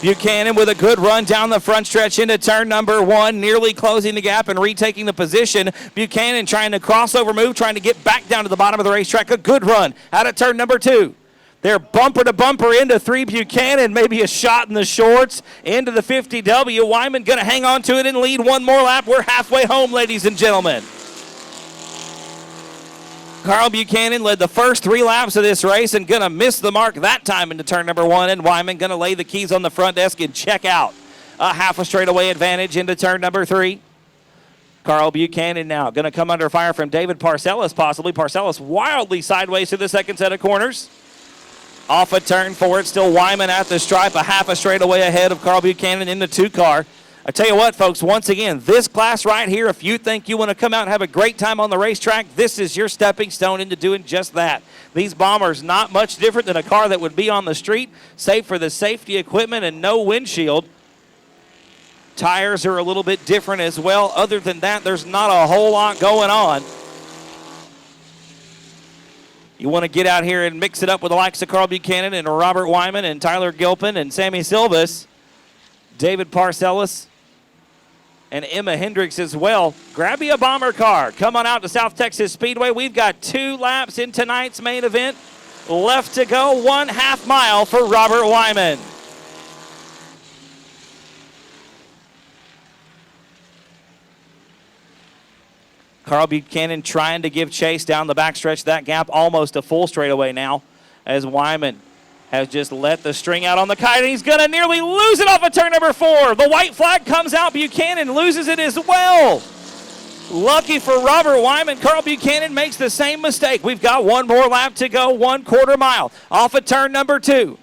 Buchanan with a good run down the front stretch into turn number 1, nearly closing the gap and retaking the position. Buchanan trying to crossover move, trying to get back down to the bottom of the racetrack. A good run out of turn number 2. They're bumper to bumper into 3. Buchanan, maybe a shot in the shorts into the 50W. Wyman going to hang on to it and lead 1 more lap. We're halfway home, ladies and gentlemen. Carl Buchanan led the first 3 laps of this race and going to miss the mark that time into turn number 1. And Wyman going to lay the keys on the front desk and check out. A half a straightaway advantage into turn number 3. Carl Buchanan now going to come under fire from David Parcellis, possibly. Parcellis wildly sideways to the second set of corners. Off of turn 4, it's still Wyman at the stripe, a half a straightaway ahead of Carl Buchanan in the 2 car. I tell you what, folks, once again, this class right here, if you think you want to come out and have a great time on the racetrack, this is your stepping stone into doing just that. These Bombers, not much different than a car that would be on the street, save for the safety equipment and no windshield. Tires are a little bit different as well. Other than that, there's not a whole lot going on. You want to get out here and mix it up with the likes of Carl Buchanan and Robert Wyman and Tyler Gilpin and Sammy Silvas, David Parcellis, and Emma Hendricks as well. Grab you a Bomber car. Come on out to South Texas Speedway. We've got 2 laps in tonight's main event. Left to go, 1/2 mile for Robert Wyman. Carl Buchanan trying to give chase down the backstretch. That gap almost a full straightaway now as Wyman has just let the string out on the kite, and he's going to nearly lose it off of turn number 4. The white flag comes out. Buchanan loses it as well. Lucky for Robert Wyman, Carl Buchanan makes the same mistake. We've got 1 more lap to go, 1/4 mile off of turn number 2.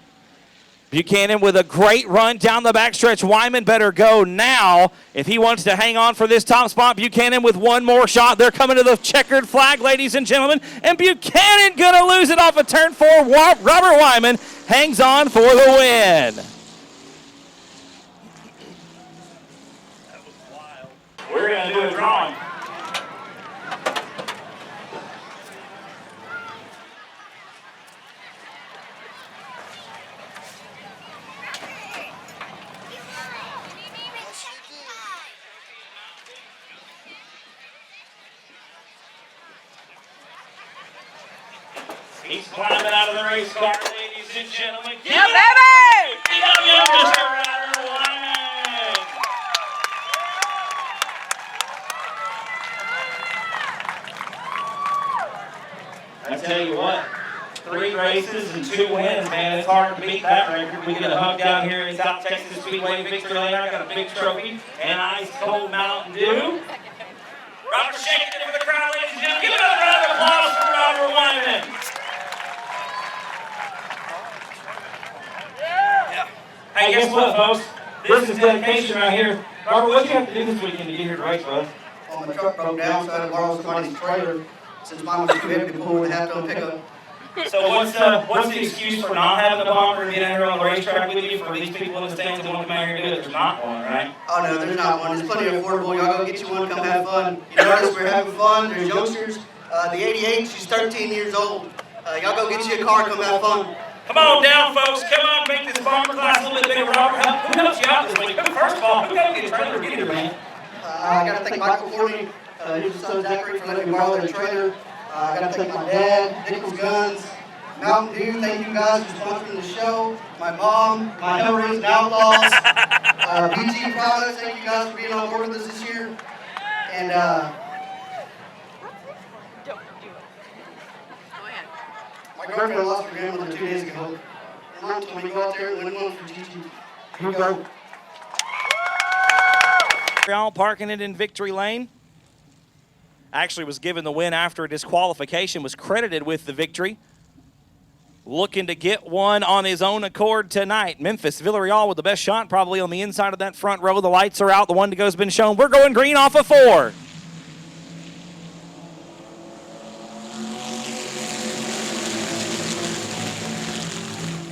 Buchanan with a great run down the backstretch. Wyman better go now if he wants to hang on for this top spot. Buchanan with 1 more shot. They're coming to the checkered flag, ladies and gentlemen. And Buchanan going to lose it off of turn 4. Robert Wyman hangs on for the win. That was wild. We're going to do a drawing. He's climbing out of the race car, ladies and gentlemen.
Yeah, baby!
Mr. Robert Wyman. I tell you what, 3 races and 2 wins, man. It's hard to beat that record. We get a hug down here in South Texas Speedway in Victory Lane. I got a big trophy and ice cold Mountain Dew. Robert shaking it for the crowd, ladies and gentlemen. Give another round of applause for Robert Wyman. Hey, guess what, folks? This is dedication right here. Robert, what do you have to do this weekend to get here to race, bud?
My truck broke down, so I had to borrow somebody's trailer since mine was too heavy to pull with the half-ton pickup.
So what's the excuse for not having the bomber and getting here on the racetrack with you for these people in the stands that want to come out here and do it? There's not one, right?
Oh no, there's not one. There's plenty affordable. Y'all go get you one, come have fun. You notice we're having fun. There's youngsters. The 88, she's 13 years old. Y'all go get you a car, come have fun.
Come on down, folks. Come on, make this bomber class a little bit bigger. Robert, who helps you out this week? First of all, who got to get a trailer? Get here, man.
I got to thank Michael Courtney, his son Zachary, for letting me borrow their trailer. I got to thank my dad, Nichols Guns, Mountain Dew. Thank you guys for sponsoring the show. My mom, my Hellraising Outlaws, BG Products. Thank you guys for being on board with us this year. And my girlfriend lost her grandmother 2 days ago. And Mom told me to go out there and win one for Gigi. Here you go.
All parking it in victory lane. Actually was given the win after a disqualification, was credited with the victory. Looking to get one on his own accord tonight. Memphis Villarreal with the best shot, probably on the inside of that front row. The lights are out. The one to go has been shown. We're going green off of 4.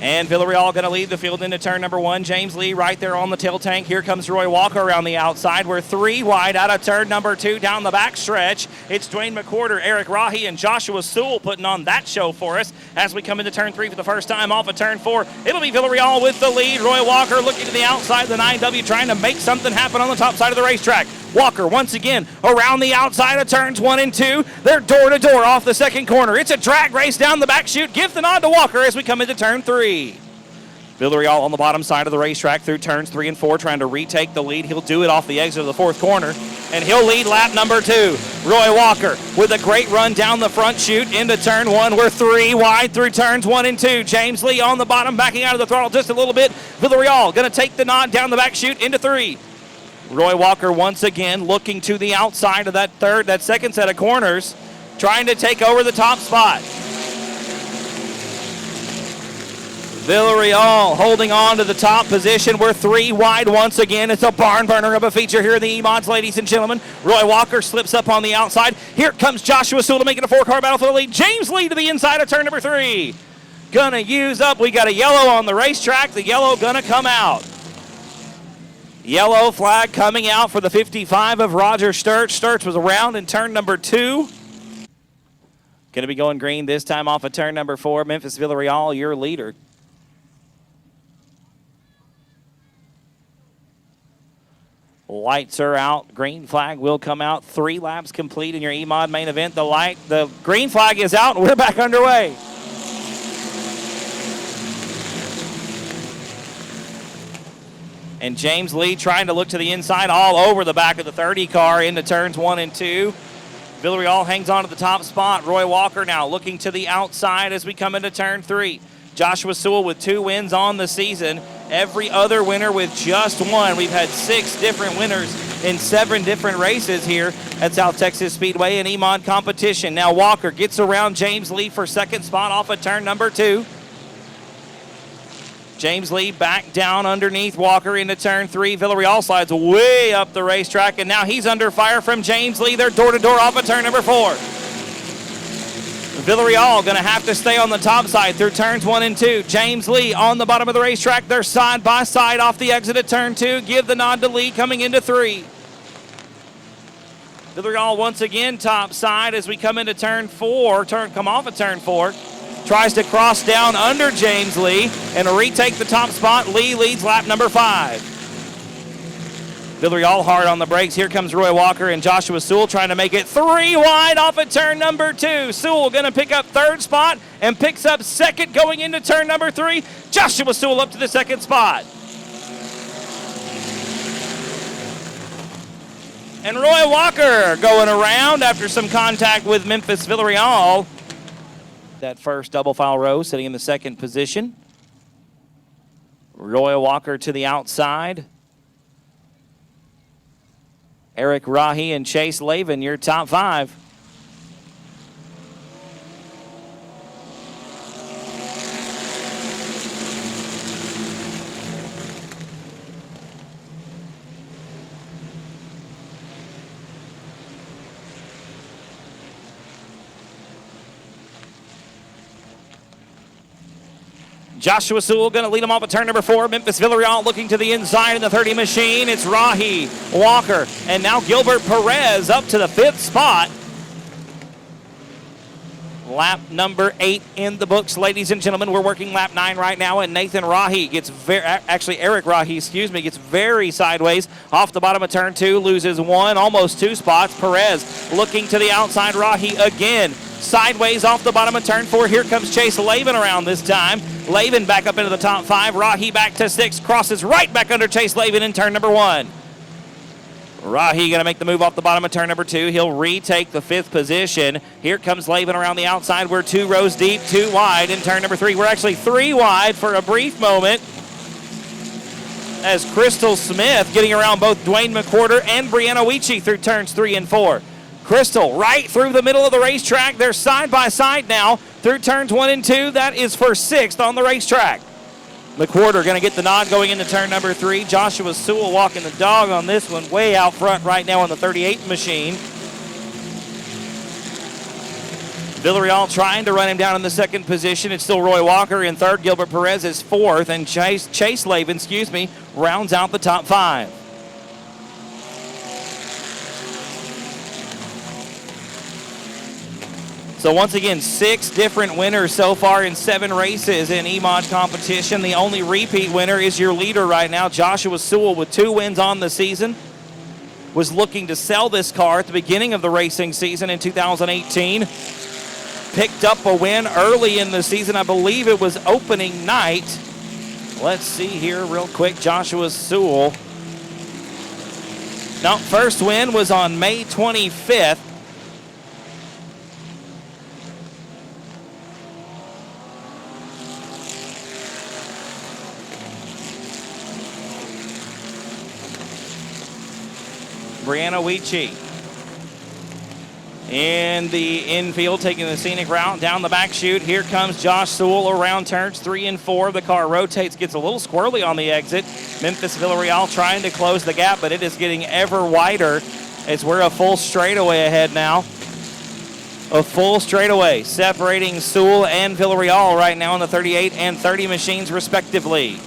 And Villarreal going to lead the field into turn number 1. James Lee right there on the tail tank. Here comes Roy Walker around the outside. We're 3 wide out of turn number 2 down the back stretch. It's Dwayne McWhorter, Eric Rahi, and Joshua Sewell putting on that show for us as we come into turn 3 for the first time off of turn 4. It'll be Villarreal with the lead. Roy Walker looking to the outside of the 9W, trying to make something happen on the top side of the racetrack. Walker once again around the outside of turns 1 and 2. They're door to door off the second corner. It's a drag race down the back chute. Give the nod to Walker as we come into turn 3. Villarreal on the bottom side of the racetrack through turns 3 and 4, trying to retake the lead. He'll do it off the exit of the fourth corner, and he'll lead lap number 2. Roy Walker with a great run down the front chute into turn 1. We're 3 wide through turns 1 and 2. James Lee on the bottom, backing out of the throttle just a little bit. Villarreal going to take the nod down the back chute into 3. Roy Walker once again looking to the outside of that second set of corners, trying to take over the top spot. Villarreal holding on to the top position. We're 3 wide once again. It's a barn burner of a feature here in the E-Mods, ladies and gentlemen. Roy Walker slips up on the outside. Here comes Joshua Sewell to make it a 4-car battle for the lead. James Lee to the inside of turn number 3. Gonna use up. We got a yellow on the racetrack. The yellow gonna come out. Yellow flag coming out for the 55 of Roger Sturch. Sturch was around in turn number 2. Gonna be going green this time off of turn number 4. Memphis Villarreal, your leader. Lights are out. Green flag will come out. 3 laps complete in your E-Mod main event. The green flag is out, and we're back underway. And James Lee trying to look to the inside all over the back of the 30 car into turns 1 and 2. Villarreal hangs on to the top spot. Roy Walker now looking to the outside as we come into turn 3. Joshua Sewell with 2 wins on the season. Every other winner with just 1. We've had 6 different winners in 7 different races here at South Texas Speedway and E-Mod competition. Now Walker gets around James Lee for second spot off of turn number 2. James Lee back down underneath Walker into turn 3. Villarreal slides way up the racetrack, and now he's under fire from James Lee. They're door-to-door off of turn number 4. Villarreal going to have to stay on the top side through turns 1 and 2. James Lee on the bottom of the racetrack. They're side by side off the exit of turn 2. Give the nod to Lee coming into 3. Villarreal once again top side as we come into turn 4. Come off of turn 4. Tries to cross down under James Lee and retake the top spot. Lee leads lap number 5. Villarreal hard on the brakes. Here comes Roy Walker and Joshua Sewell trying to make it 3 wide off of turn number 2. Sewell going to pick up 3rd spot and picks up 2nd going into turn number 3. Joshua Sewell up to the 2nd spot. And Roy Walker going around after some contact with Memphis Villarreal. That first double file row sitting in the 2nd position. Roy Walker to the outside. Eric Rahi and Chase Lavin, your top 5. Joshua Sewell going to lead them off at turn number 4. Memphis Villarreal looking to the inside in the 30 machine. It's Rahi, Walker, and now Gilbert Perez up to the 5th spot. Lap number 8 in the books, ladies and gentlemen. We're working lap 9 right now, and Nathan Rahi gets Eric Rahi, gets very sideways off the bottom of turn 2, loses 1, almost 2 spots. Perez looking to the outside, Rahi again. Sideways off the bottom of turn 4. Here comes Chase Lavin around this time. Lavin back up into the top 5. Rahi back to 6. Crosses right back under Chase Lavin in turn number 1. Rahi going to make the move off the bottom of turn number 2. He'll retake the 5th position. Here comes Lavin around the outside. We're 2 rows deep, 2 wide in turn number 3. We're actually 3 wide for a brief moment, as Crystal Smith getting around both Dwayne McWhorter and Brianna Weechie through turns 3 and 4. Crystal right through the middle of the racetrack. They're side by side now through turns 1 and 2. That is for 6th on the racetrack. McWhorter going to get the nod going into turn number 3. Joshua Sewell walking the dog on this one, way out front right now on the 38 machine. Villarreal trying to run him down in the 2nd position. It's still Roy Walker in 3rd. Gilbert Perez is 4th, and Chase Lavin, rounds out the top 5. So once again, 6 different winners so far in 7 races in EMOD competition. The only repeat winner is your leader right now, Joshua Sewell, with 2 wins on the season. Was looking to sell this car at the beginning of the racing season in 2018. Picked up a win early in the season. I believe it was opening night. Let's see here real quick. Joshua Sewell. Now, first win was on May 25th. Brianna Weechie in the infield, taking the scenic route down the back chute. Here comes Josh Sewell around turns 3 and 4. The car rotates, gets a little squirrely on the exit. Memphis Villarreal trying to close the gap, but it is getting ever wider as we're a full straightaway ahead now. A full straightaway separating Sewell and Villarreal right now in the 38 and 30 machines respectively.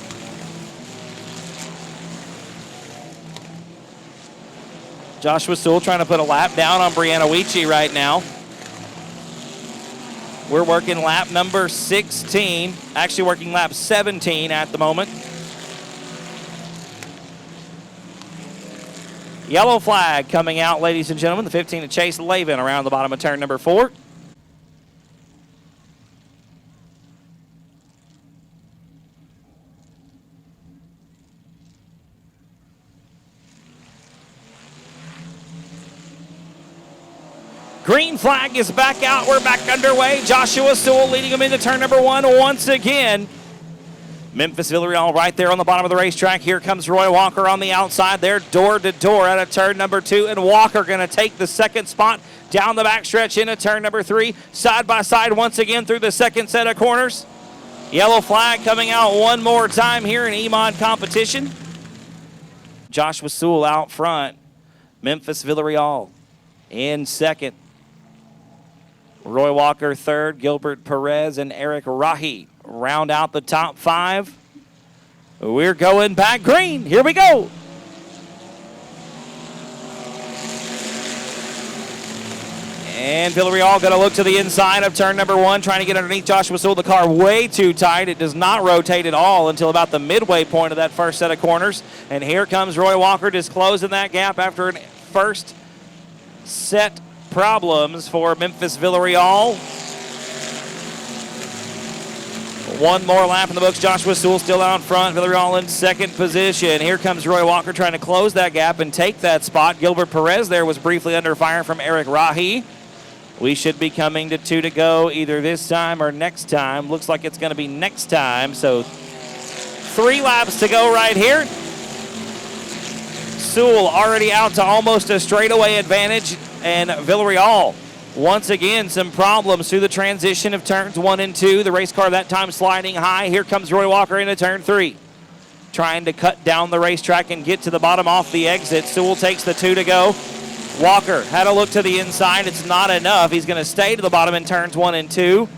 Joshua Sewell trying to put a lap down on Brianna Weechie right now. We're working lap number 16, actually working lap 17 at the moment. Yellow flag coming out, ladies and gentlemen. The 15 to Chase Lavin around the bottom of turn number 4. Green flag is back out. We're back underway. Joshua Sewell leading them into turn number 1 once again. Memphis Villarreal right there on the bottom of the racetrack. Here comes Roy Walker on the outside. They're door to door out of turn number 2, and Walker going to take the 2nd spot down the backstretch into turn number 3. Side by side once again through the 2nd set of corners. Yellow flag coming out one more time here in EMOD competition. Joshua Sewell out front. Memphis Villarreal in 2nd. Roy Walker 3rd, Gilbert Perez and Eric Rahi round out the top 5. We're going back green. Here we go. And Villarreal going to look to the inside of turn number 1, trying to get underneath Joshua Sewell. The car way too tight. It does not rotate at all until about the midway point of that first set of corners. And here comes Roy Walker disclosing that gap after a first set problems for Memphis Villarreal. One more lap in the books. Joshua Sewell still out front. Villarreal in 2nd position. Here comes Roy Walker trying to close that gap and take that spot. Gilbert Perez there was briefly under fire from Eric Rahi. We should be coming to 2 to go either this time or next time. Looks like it's going to be next time. So 3 laps to go right here. Sewell already out to almost a straightaway advantage, and Villarreal once again some problems through the transition of turns 1 and 2. The race car that time sliding high. Here comes Roy Walker into turn 3, trying to cut down the racetrack and get to the bottom off the exit. Sewell takes the 2 to go. Walker had a look to the inside. It's not enough. He's going to stay to the bottom in turns 1 and 2.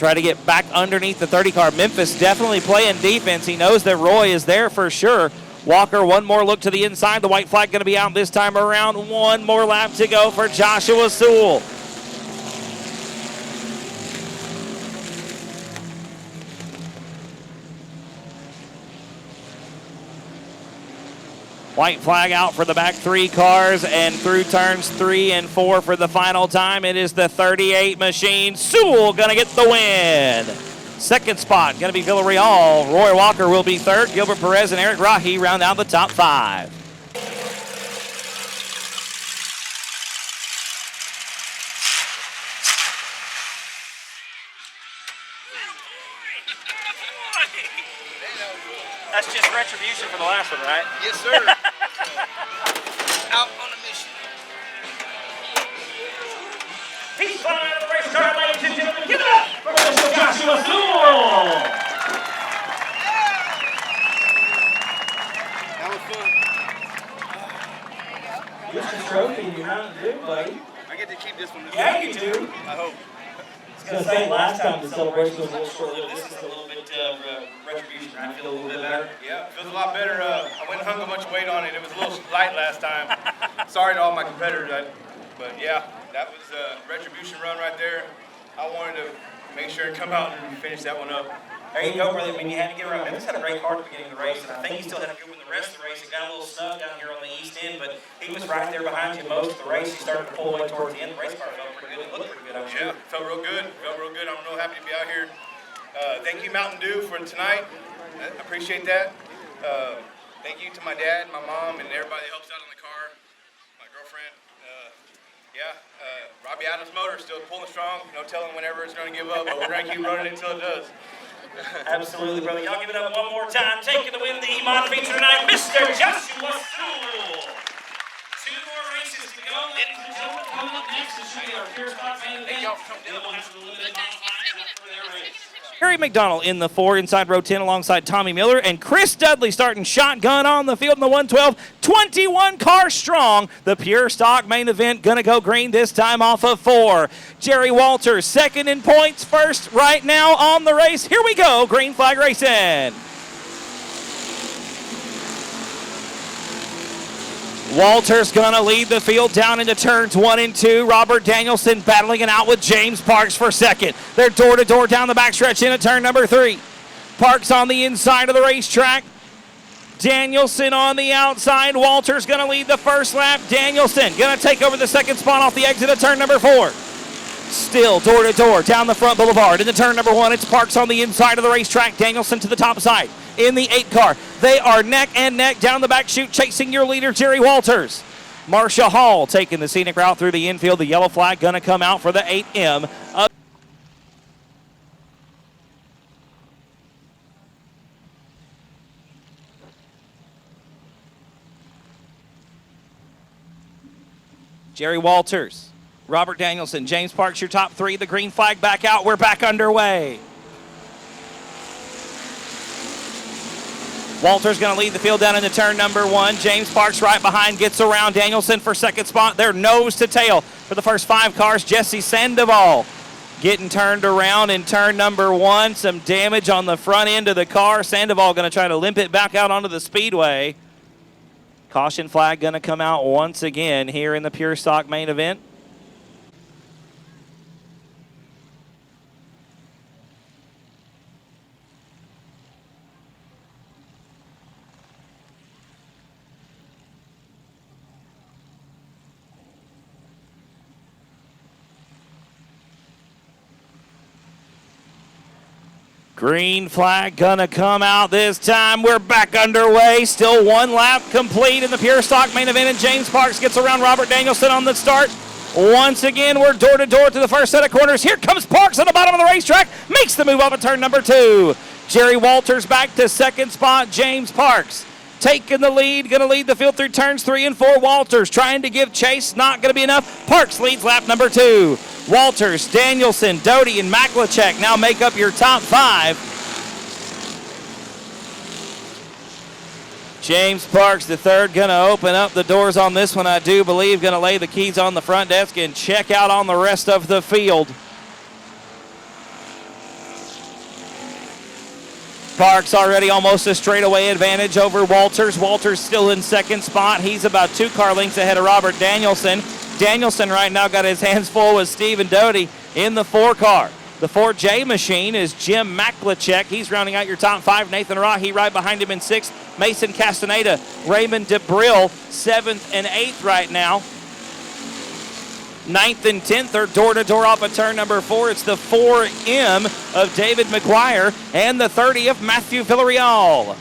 Try to get back underneath the 30 car. Memphis definitely playing defense. He knows that Roy is there for sure. Walker, one more look to the inside. The white flag going to be out this time around. One more lap to go for Joshua Sewell. White flag out for the back 3 cars, and through turns 3 and 4 for the final time. It is the 38 machine. Sewell going to get the win. Second spot going to be Villarreal. Roy Walker will be third. Gilbert Perez and Eric Rahi round out the top 5. That's just retribution for the last one, right?
Yes, sir. Out on a mission.
He's flying out of the race car, ladies and gentlemen. Give it up for Mr. Joshua Sewell.
That was fun.
Here's the trophy you're not doing, buddy.
I get to keep this one.
Yeah, you do.
I hope.
I was going to say, last time the celebration was a little short-lived. This is a little bit retribution, right? Feel a little bit better?
Yeah, feels a lot better. I went and hung a bunch of weight on it. It was a little light last time. Sorry to all my competitors, but yeah, that was a retribution run right there. I wanted to make sure and come out and finish that one up.
There you go, brother. I mean, you had to get around. Memphis had a great car at the beginning of the race, and I think he still had a good one the rest of the race. It got a little snug down here on the east end, but he was right there behind you most of the race. He started to pull away towards the end. The race car felt pretty good. It looked pretty good, I'm sure.
Yeah, felt real good. Felt real good. I'm real happy to be out here. Thank you, Mountain Dew, for tonight. I appreciate that. Thank you to my dad, my mom, and everybody that helps out in the car. My girlfriend. Robbie Adams Motor still pulling strong. No telling whenever it's going to give up, but we're going to keep running it until it does.
Absolutely, brother. Y'all give it up one more time. Taking the win, the E-Mod feature tonight, Mr. Joshua Sewell. 2 more races to go, ladies and gentlemen. Coming up next is our Pure Stock main event. Then we'll have some limited modifiers for their race. Harry McDonald in the 4 inside row 10 alongside Tommy Miller, and Chris Dudley starting shotgun on the field in the 112. 21 cars strong. The Pure Stock main event going to go green this time off of 4. Jerry Walters second in points, first right now on the race. Here we go, green flag racing. Walters going to lead the field down into turns 1 and 2. Robert Danielson battling it out with James Parks for second. They're door-to-door down the backstretch into turn number 3. Parks on the inside of the racetrack. Danielson on the outside. Walters going to lead the first lap. Danielson going to take over the second spot off the exit of turn number 4. Still door-to-door down the front boulevard. Into turn number 1, it's Parks on the inside of the racetrack. Danielson to the top side in the 8 car. They are neck and neck down the back chute, chasing your leader, Jerry Walters. Marcia Hall taking the scenic route through the infield. The yellow flag going to come out for the 8M. Jerry Walters, Robert Danielson, James Parks, your top 3. The green flag back out. We're back underway. Walters going to lead the field down into turn number 1. James Parks right behind, gets around Danielson for second spot. They're nose to tail for the first 5 cars. Jesse Sandoval getting turned around in turn number 1. Some damage on the front end of the car. Sandoval going to try to limp it back out onto the speedway. Caution flag going to come out once again here in the Pure Stock main event. Green flag gonna come out this time. We're back underway. Still 1 lap complete in the Pure Stock main event, and James Parks gets around Robert Danielson on the start. Once again, we're door-to-door to the first set of corners. Here comes Parks on the bottom of the racetrack. Makes the move off of turn number 2. Jerry Walters back to second spot. James Parks taking the lead. Going to lead the field through turns 3 and 4. Walters trying to give chase. Not going to be enough. Parks leads lap number 2. Walters, Danielson, Doty, and Maklachek now make up your top 5. James Parks, the third, going to open up the doors on this one, I do believe. Going to lay the keys on the front desk and check out on the rest of the field. Parks already almost a straightaway advantage over Walters. Walters still in second spot. He's about 2 car lengths ahead of Robert Danielson. Danielson right now got his hands full with Stephen Doty in the 4 car. The 4J machine is Jim Maklachek. He's rounding out your top 5. Nathan Rahi right behind him in 6th. Mason Castaneda, Raymond DeBrill, 7th and 8th right now. 9th and 10th are door-to-door off of turn number 4. It's the 4M of David McGuire and the 30 of Matthew Villarreal.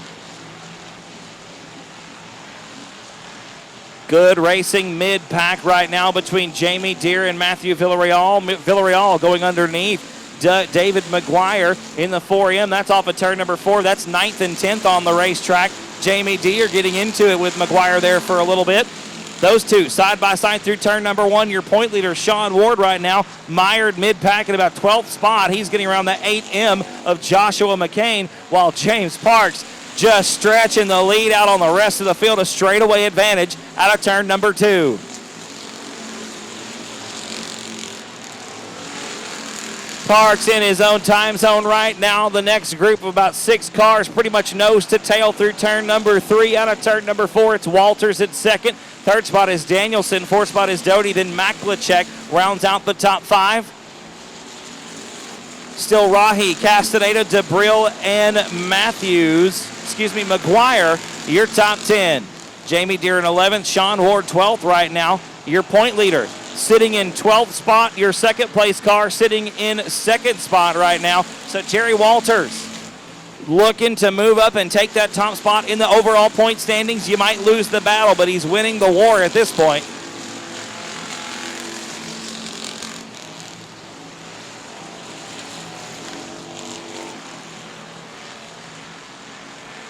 Good racing mid-pack right now between Jamie Deere and Matthew Villarreal. Villarreal going underneath David McGuire in the 4M. That's off of turn number 4. That's 9th and 10th on the racetrack. Jamie Deere getting into it with McGuire there for a little bit. Those two side by side through turn number 1. Your point leader, Sean Ward, right now mired mid-pack at about 12th spot. He's getting around the 8M of Joshua McCain, while James Parks just stretching the lead out on the rest of the field. A straightaway advantage out of turn number 2. Parks in his own time zone right now. The next group of about 6 cars pretty much nose to tail through turn number 3. Out of turn number 4, it's Walters at 2nd. 3rd spot is Danielson. 4th spot is Doty. Then Maklachek rounds out the top 5. Still Rahi, Castaneda, DeBrill, and McGuire, your top 10. Jamie Deere in 11th. Sean Ward 12th right now. Your point leader sitting in 12th spot. Your second place car sitting in 2nd spot right now. So Jerry Walters looking to move up and take that top spot in the overall point standings. You might lose the battle, but he's winning the war at this point.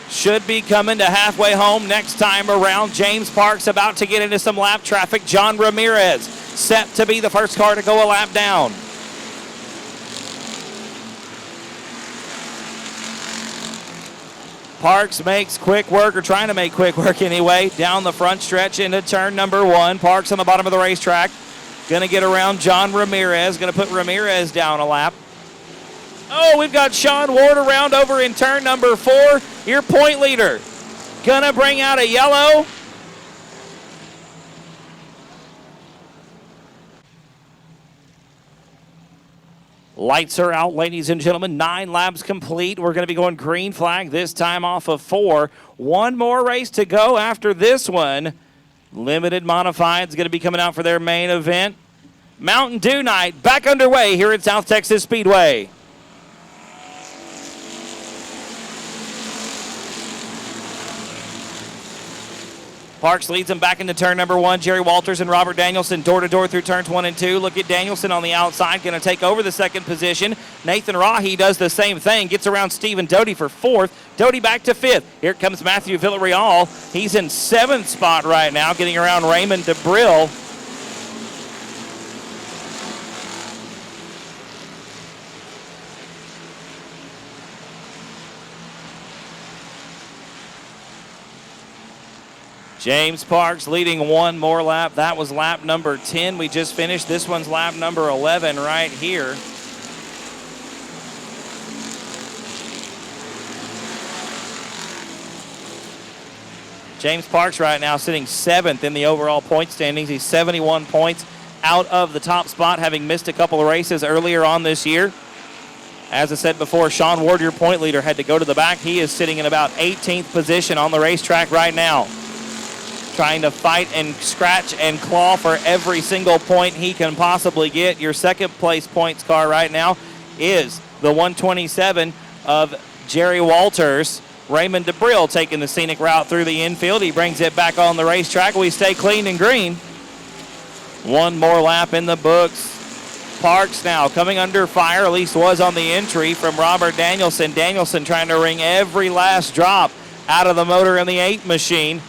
Should be coming to halfway home next time around. James Parks about to get into some lap traffic. John Ramirez set to be the first car to go a lap down. Parks makes quick work, or trying to make quick work anyway, down the front stretch into turn number 1. Parks on the bottom of the racetrack. Going to get around John Ramirez. Going to put Ramirez down a lap. Oh, we've got Sean Ward around over in turn number 4. Your point leader. Going to bring out a yellow. Lights are out, ladies and gentlemen. 9 laps complete. We're going to be going green flag this time off of 4. One more race to go after this one. Limited Modified is going to be coming out for their main event. Mountain Dew Night back underway here at South Texas Speedway. Parks leads them back into turn number 1. Jerry Walters and Robert Danielson door-to-door through turns 1 and 2. Look at Danielson on the outside, going to take over the 2nd position. Nathan Rahi does the same thing, gets around Stephen Doty for 4th. Doty back to 5th. Here comes Matthew Villarreal. He's in 7th spot right now, getting around Raymond DeBrill. James Parks leading one more lap. That was lap number 10 we just finished. This one's lap number 11 right here. James Parks right now sitting 7th in the overall point standings. He's 71 points out of the top spot, having missed a couple of races earlier on this year. As I said before, Sean Ward, your point leader, had to go to the back. He is sitting in about 18th position on the racetrack right now, trying to fight and scratch and claw for every single point he can possibly get. Your 2nd place points car right now is the 127 of Jerry Walters. Raymond DeBrill taking the scenic route through the infield. He brings it back on the racetrack. We stay clean and green. One more lap in the books. Parks now coming under fire, at least was on the entry, from Robert Danielson. Danielson trying to wring every last drop out of the motor in the 8 machine.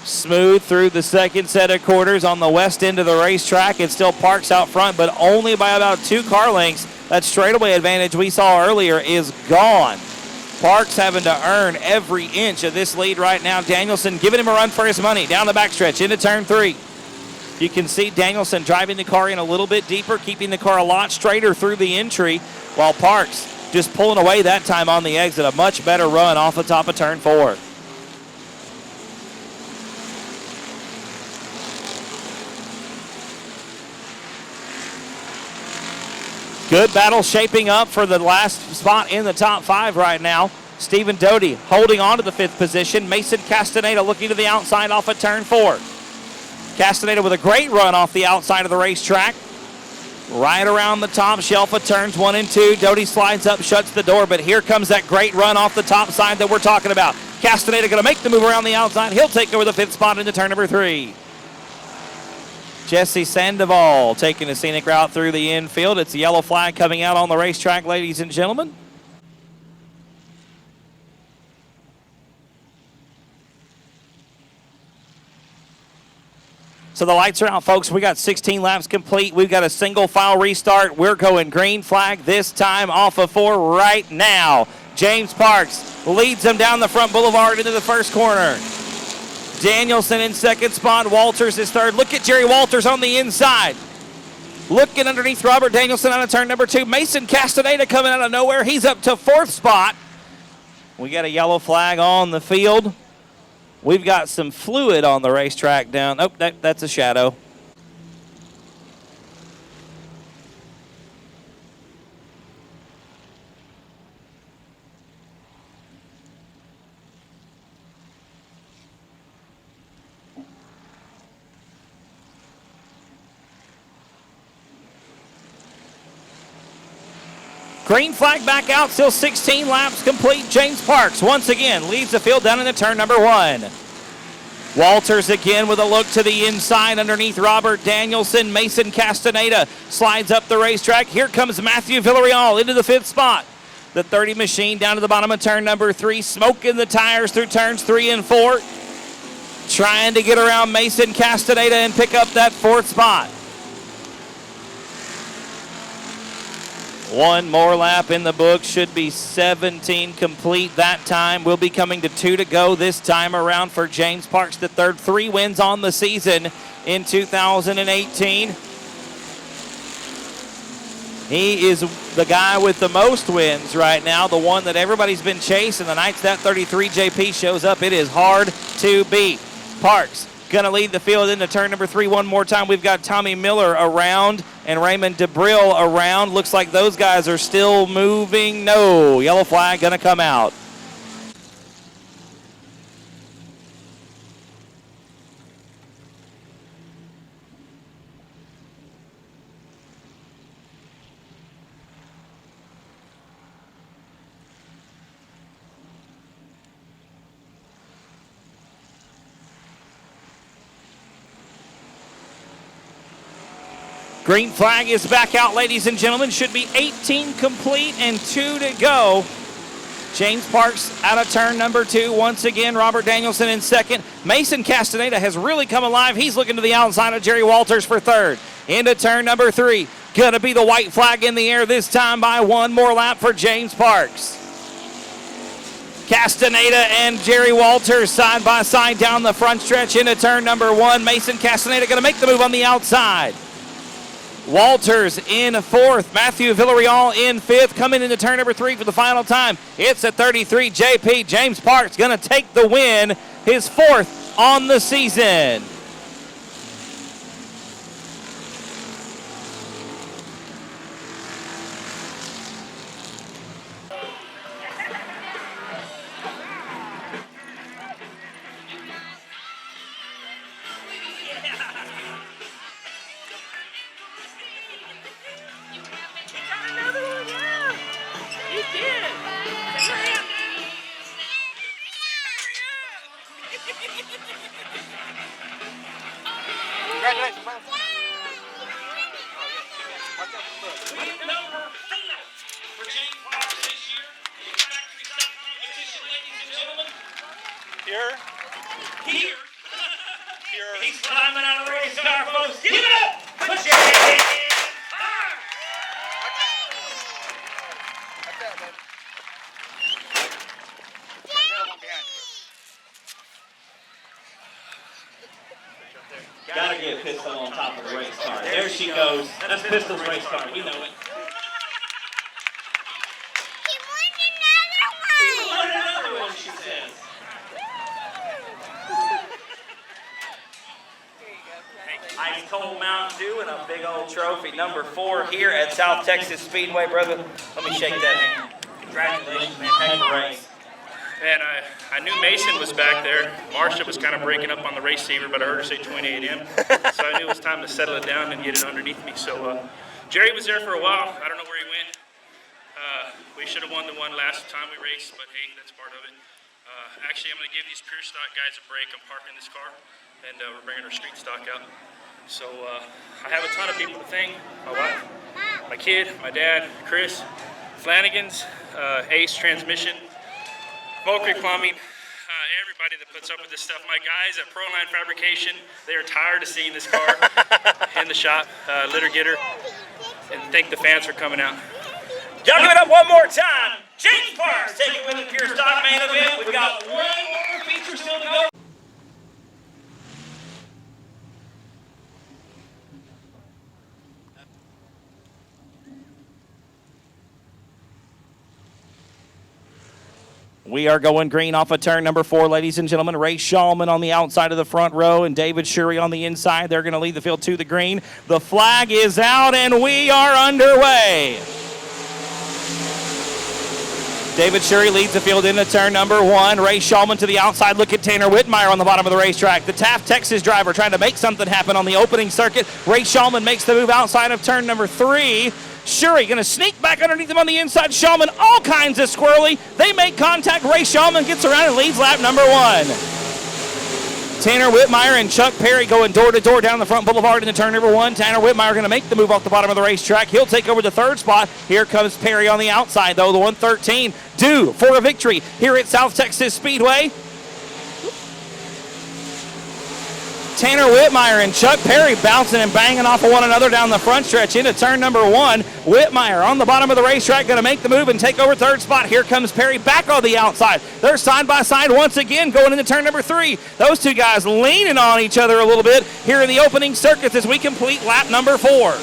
Smooth through the 2nd set of quarters on the west end of the racetrack. It's still Parks out front, but only by about 2 car lengths. That straightaway advantage we saw earlier is gone. Parks having to earn every inch of this lead right now. Danielson giving him a run for his money down the backstretch into turn 3. You can see Danielson driving the car in a little bit deeper, keeping the car a lot straighter through the entry, while Parks just pulling away that time on the exit. A much better run off the top of turn 4. Good battle shaping up for the last spot in the top 5 right now. Stephen Doty holding on to the 5th position. Mason Castaneda looking to the outside off of turn 4. Castaneda with a great run off the outside of the racetrack. Right around the top shelf of turns 1 and 2. Doty slides up, shuts the door, but here comes that great run off the top side that we're talking about. Castaneda going to make the move around the outside. He'll take over the 5th spot into turn number 3. Jesse Sandoval taking a scenic route through the infield. It's a yellow flag coming out on the racetrack, ladies and gentlemen. So the lights are out, folks. We got 16 laps complete. We've got a single file restart. We're going green flag this time off of 4 right now. James Parks leads them down the front boulevard into the first corner. Danielson in second spot. Walters is third. Look at Jerry Walters on the inside. Looking underneath Robert Danielson out of turn number 2. Mason Castaneda coming out of nowhere. He's up to 4th spot. We got a yellow flag on the field. We've got some fluid on the racetrack down. Oh, that's a shadow. Green flag back out, still 16 laps complete. James Parks once again leads the field down into turn number 1. Walters again with a look to the inside underneath Robert Danielson. Mason Castaneda slides up the racetrack. Here comes Matthew Villarreal into the 5th spot. The 30 machine down to the bottom of turn number 3, smoking the tires through turns 3 and 4. Trying to get around Mason Castaneda and pick up that 4th spot. One more lap in the book, should be 17 complete that time. We'll be coming to 2 to go this time around for James Parks, the third. 3 wins on the season in 2018. He is the guy with the most wins right now, the one that everybody's been chasing. The night that 33 JP shows up, it is hard to beat. Parks going to lead the field into turn number 3 one more time. We've got Tommy Miller around and Raymond DeBrille around. Looks like those guys are still moving. No, yellow flag going to come out. Green flag is back out, ladies and gentlemen. Should be 18 complete and 2 to go. James Parks out of turn number 2. Once again, Robert Danielson in second. Mason Castaneda has really come alive. He's looking to the outside of Jerry Walters for 3rd. Into turn number 3. Gonna be the white flag in the air this time by 1 more lap for James Parks. Castaneda and Jerry Walters side by side down the front stretch into turn number 1. Mason Castaneda gonna make the move on the outside. Walters in 4th. Matthew Villarreal in 5th. Coming into turn number 3 for the final time. It's a 33 JP. James Parks going to take the win. His 4th on the season.
Congratulations, man.
Win number 4 for James Parks this year. Factory stock competition, ladies and gentlemen. Here. He's climbing out of the race car, folks. Give it up for James Parks.
That's that, baby.
Gotta get Pistol on top of the race car. There she goes. That's Pistol's race car. We know it. says. Ice cold Mountain Dew and a big old trophy. Number 4 here at South Texas Speedway. Brother, let me shake that hand. Congratulations, man. Heck of a race.
And I knew Mason was back there. Marsha was kind of breaking up on the receiver, but I heard her say 28 AM. So I knew it was time to settle it down and get it underneath me. So Jerry was there for a while. I don't know where he went. We should have won the one last time we raced, but hey, that's part of it. Actually, I'm going to give these pure stock guys a break. I'm parking this car, and we're bringing our street stock out. So I have a ton of people to thank. My wife, my kid, my dad, Chris, Flanagan's, Ace Transmission, Bow Creek Plumbing, everybody that puts up with this stuff. My guys at Proline Fabrication, they are tired of seeing this car in the shop, litter getter, and thank the fans for coming out.
Y'all give it up one more time. James Parks taking with the pure stock main event. We've got one more feature still to go. We are going green off of turn number 4, ladies and gentlemen. Ray Shulman on the outside of the front row and David Shurey on the inside. They're going to lead the field to the green. The flag is out and we are underway. David Shurey leads the field into turn number 1. Ray Shulman to the outside. Look at Tanner Whitmire on the bottom of the racetrack. The Taft, Texas driver trying to make something happen on the opening circuit. Ray Shulman makes the move outside of turn number 3. Shurey going to sneak back underneath him on the inside. Shulman, all kinds of squirrely. They make contact. Ray Shulman gets around and leads lap number 1. Tanner Whitmire and Chuck Perry going door to door down the front boulevard into turn number 1. Tanner Whitmire going to make the move off the bottom of the racetrack. He'll take over the 3rd spot. Here comes Perry on the outside, though. The 113 due for a victory here at South Texas Speedway. Tanner Whitmire and Chuck Perry bouncing and banging off of one another down the front stretch into turn number 1. Whitmire on the bottom of the racetrack going to make the move and take over 3rd spot. Here comes Perry back on the outside. They're side by side once again going into turn number 3. Those two guys leaning on each other a little bit here in the opening circuits as we complete lap number 4.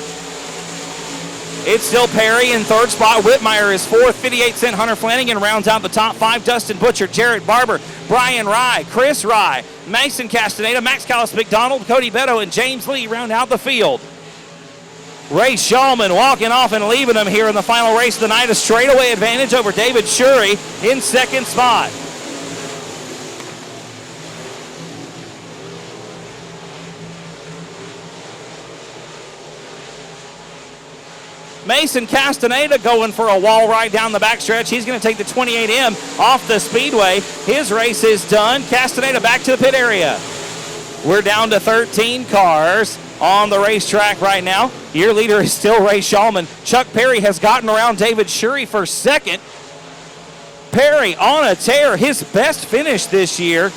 It's still Perry in 3rd spot. Whitmire is 4th. 58 Cent Hunter Flanagan rounds out the top 5. Dustin Butcher, Jared Barber, Brian Rye, Chris Rye, Mason Castaneda, Max Callis McDonald, Cody Beto, and James Lee round out the field. Ray Shulman walking off and leaving him here in the final race of the night. A straightaway advantage over David Shurey in 2nd spot. Mason Castaneda going for a wall ride down the backstretch. He's going to take the 28M off the speedway. His race is done. Castaneda back to the pit area. We're down to 13 cars on the racetrack right now. Your leader is still Ray Shulman. Chuck Perry has gotten around David Shurey for 2nd. Perry on a tear. His best finish this year.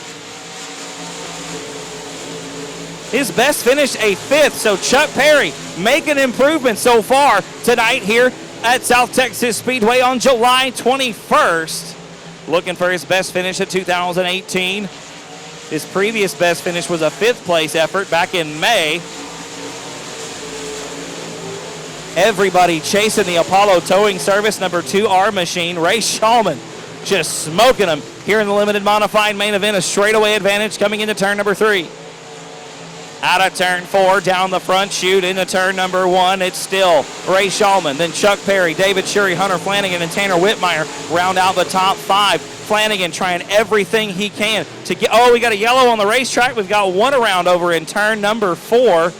His best finish a 5th, so Chuck Perry making improvement so far tonight here at South Texas Speedway on July 21st. Looking for his best finish of 2018. His previous best finish was a 5th place effort back in May. Everybody chasing the Apollo Towing Service number 2R machine. Ray Shulman just smoking him here in the limited modified main event. A straightaway advantage coming into turn number 3. Out of turn 4, down the front chute into turn number 1. It's still Ray Shulman, then Chuck Perry, David Shurey, Hunter Flanagan, and Tanner Whitmire round out the top 5. Flanagan trying everything he can to get. Oh, we got a yellow on the racetrack. We've got one around over in turn number 4.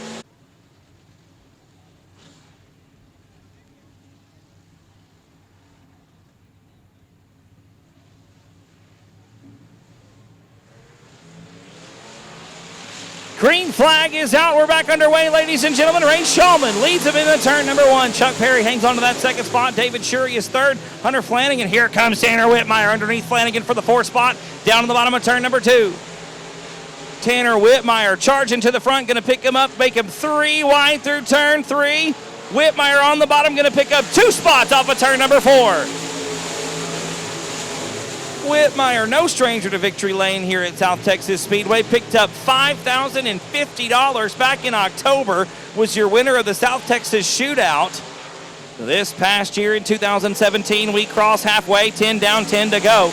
Green flag is out. We're back underway, ladies and gentlemen. Ray Shulman leads him into turn number 1. Chuck Perry hangs on to that 2nd spot. David Shurey is 3rd. Hunter Flanagan. Here comes Tanner Whitmire underneath Flanagan for the 4th spot. Down to the bottom of turn number 2. Tanner Whitmire charging to the front. Going to pick him up. Make him 3 wide through turn 3. Whitmire on the bottom. Going to pick up 2 spots off of turn number 4. Whitmire, no stranger to victory lane here at South Texas Speedway, picked up $5,050 back in October, was your winner of the South Texas Shootout. This past year in 2017, we cross halfway, 10 down, 10 to go.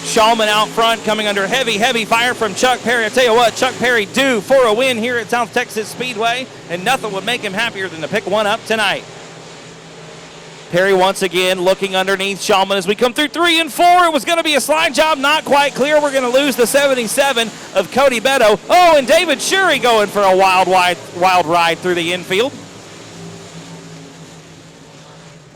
Shulman out front, coming under heavy fire from Chuck Perry. I tell you what, Chuck Perry due for a win here at South Texas Speedway, and nothing would make him happier than to pick one up tonight. Perry once again looking underneath Shulman as we come through 3 and 4. It was going to be a slide job, not quite clear. We're going to lose the 77 of Cody Beto. Oh, and David Shuri going for a wild ride through the infield.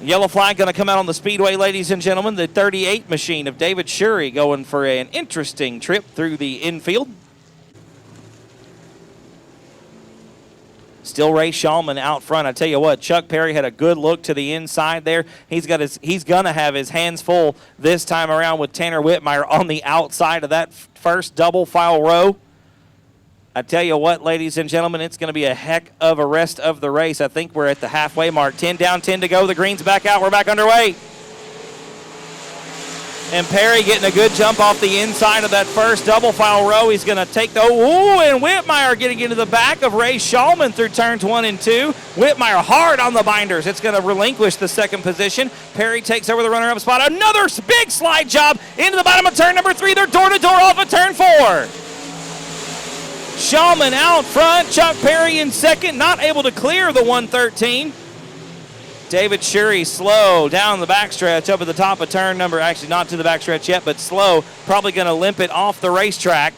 Yellow flag going to come out on the speedway, ladies and gentlemen. The 38 machine of David Shuri going for an interesting trip through the infield. Still Ray Shulman out front. I tell you what, Chuck Perry had a good look to the inside there. He's going to have his hands full this time around with Tanner Whitmire on the outside of that first double file row. I tell you what, ladies and gentlemen, it's going to be a heck of a rest of the race. I think we're at the halfway mark. 10 down, 10 to go. The green's back out. We're back underway. And Perry getting a good jump off the inside of that first double file row. He's going to take the, and Whitmire getting into the back of Ray Shulman through turns 1 and 2. Whitmire hard on the binders. It's going to relinquish the second position. Perry takes over the runner-up spot. Another big slide job into the bottom of turn number 3. They're door-to-door off of turn 4. Shulman out front, Chuck Perry in second, not able to clear the 113. David Shuri slow down the backstretch up at the top of turn number, actually not to the backstretch yet, but slow, probably going to limp it off the racetrack.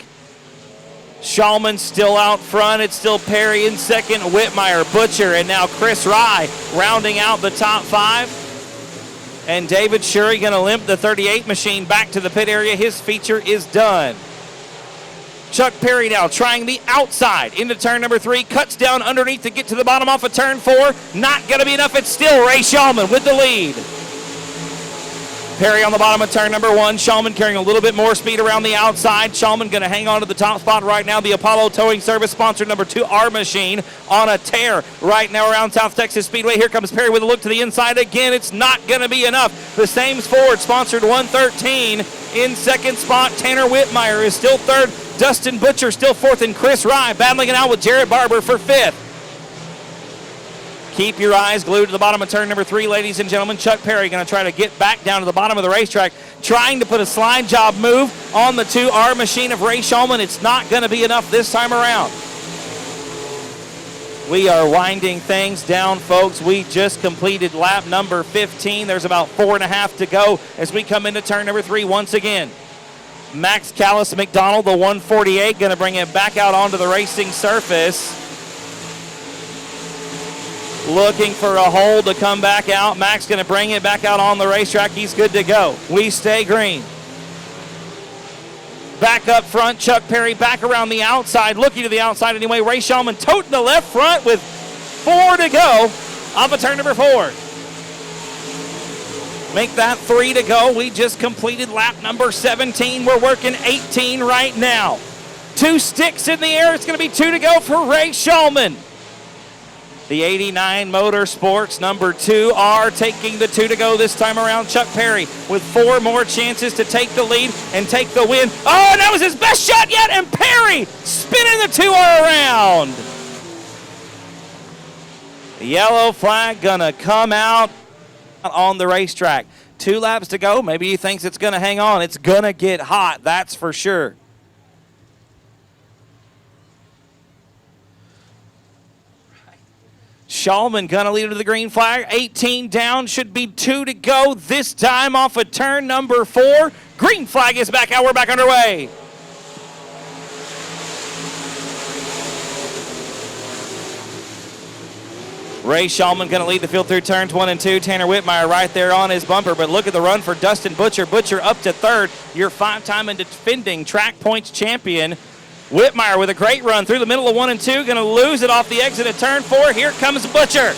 Shulman still out front, it's still Perry in second, Whitmire, Butcher, and now Chris Rye rounding out the top 5. And David Shuri going to limp the 38 machine back to the pit area. His feature is done. Chuck Perry now trying the outside into turn number 3. Cuts down underneath to get to the bottom off of turn 4. Not going to be enough. It's still Ray Shulman with the lead. Perry on the bottom of turn number 1. Shulman carrying a little bit more speed around the outside. Shulman going to hang on to the top spot right now. The Apollo Towing Service sponsor number 2, our machine, on a tear right now around South Texas Speedway. Here comes Perry with a look to the inside again. It's not going to be enough. The Sames Ford sponsored 113 in second spot. Tanner Whitmire is still third. Dustin Butcher still fourth, and Chris Rye battling it out with Jared Barber for 5th. Keep your eyes glued to the bottom of turn number 3, ladies and gentlemen. Chuck Perry going to try to get back down to the bottom of the racetrack, trying to put a slide job move on the 2R machine of Ray Shulman. It's not going to be enough this time around. We are winding things down, folks. We just completed lap number 15. There's about 4.5 to go as we come into turn number 3 once again. Max Callis McDonald, the 148, going to bring it back out onto the racing surface. Looking for a hole to come back out. Max going to bring it back out on the racetrack. He's good to go. We stay green. Back up front, Chuck Perry back around the outside, looking to the outside anyway. Ray Shulman toting the left front with 4 to go off of turn number 4. Make that 3 to go. We just completed lap number 17. We're working 18 right now. 2 sticks in the air. It's going to be 2 to go for Ray Shulman. The 89 Motorsports number 2R taking the 2 to go this time around. Chuck Perry with 4 more chances to take the lead and take the win. Oh, and that was his best shot yet, and Perry spinning the 2R around. The yellow flag gonna come out on the racetrack. 2 laps to go. Maybe he thinks it's gonna hang on. It's gonna get hot, that's for sure. Shulman gonna lead to the green flag. 18 down, should be 2 to go. This time off of turn number 4. Green flag is back out. We're back underway. Ray Shulman going to lead the field through turns 1 and 2. Tanner Whitmire right there on his bumper, but look at the run for Dustin Butcher. Butcher up to 3rd, your 5-time and defending track points champion. Whitmire with a great run through the middle of 1 and 2, going to lose it off the exit at turn 4. Here comes Butcher.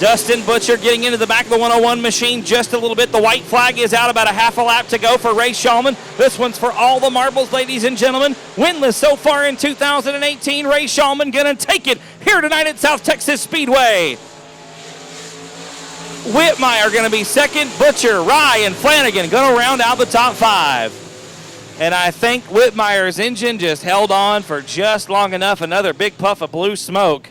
Dustin Butcher getting into the back of the 101 machine just a little bit. The white flag is out, about a half a lap to go for Ray Shulman. This one's for all the marbles, ladies and gentlemen. Winless so far in 2018. Ray Shulman going to take it here tonight at South Texas Speedway. Whitmire going to be second. Butcher, Rye, and Flanagan going to round out the top 5. And I think Whitmire's engine just held on for just long enough. Another big puff of blue smoke.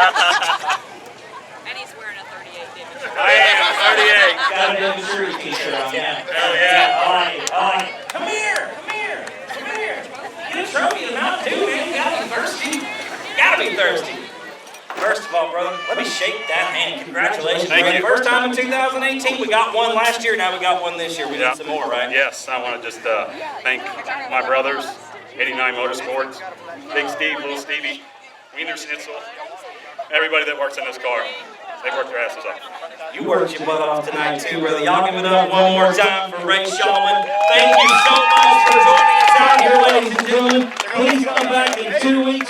And he's wearing a 38, David.
I am 38.
Got a David Shrew t-shirt on, yeah.
Hell yeah.
I like it, I like it. Come here, come here, come here. Get a trophy to Mountain Dew, man. You gotta be thirsty. Gotta be thirsty. First of all, brother, let me shake that hand. Congratulations.
Thank
brother.
you.
First time in 2018. We got one last year, now we got one this year. We need some more, right?
Yes, I want to just thank my brothers, 89 Motorsports, Big Steve, Little Stevie, Wiener Schnitzel, everybody that works in this car. They work their asses off.
You worked your butt off tonight, too, brother. Y'all give it up one more time for Ray Shulman. Thank you so much for joining us out here, ladies and gentlemen. Please come back in 2 weeks.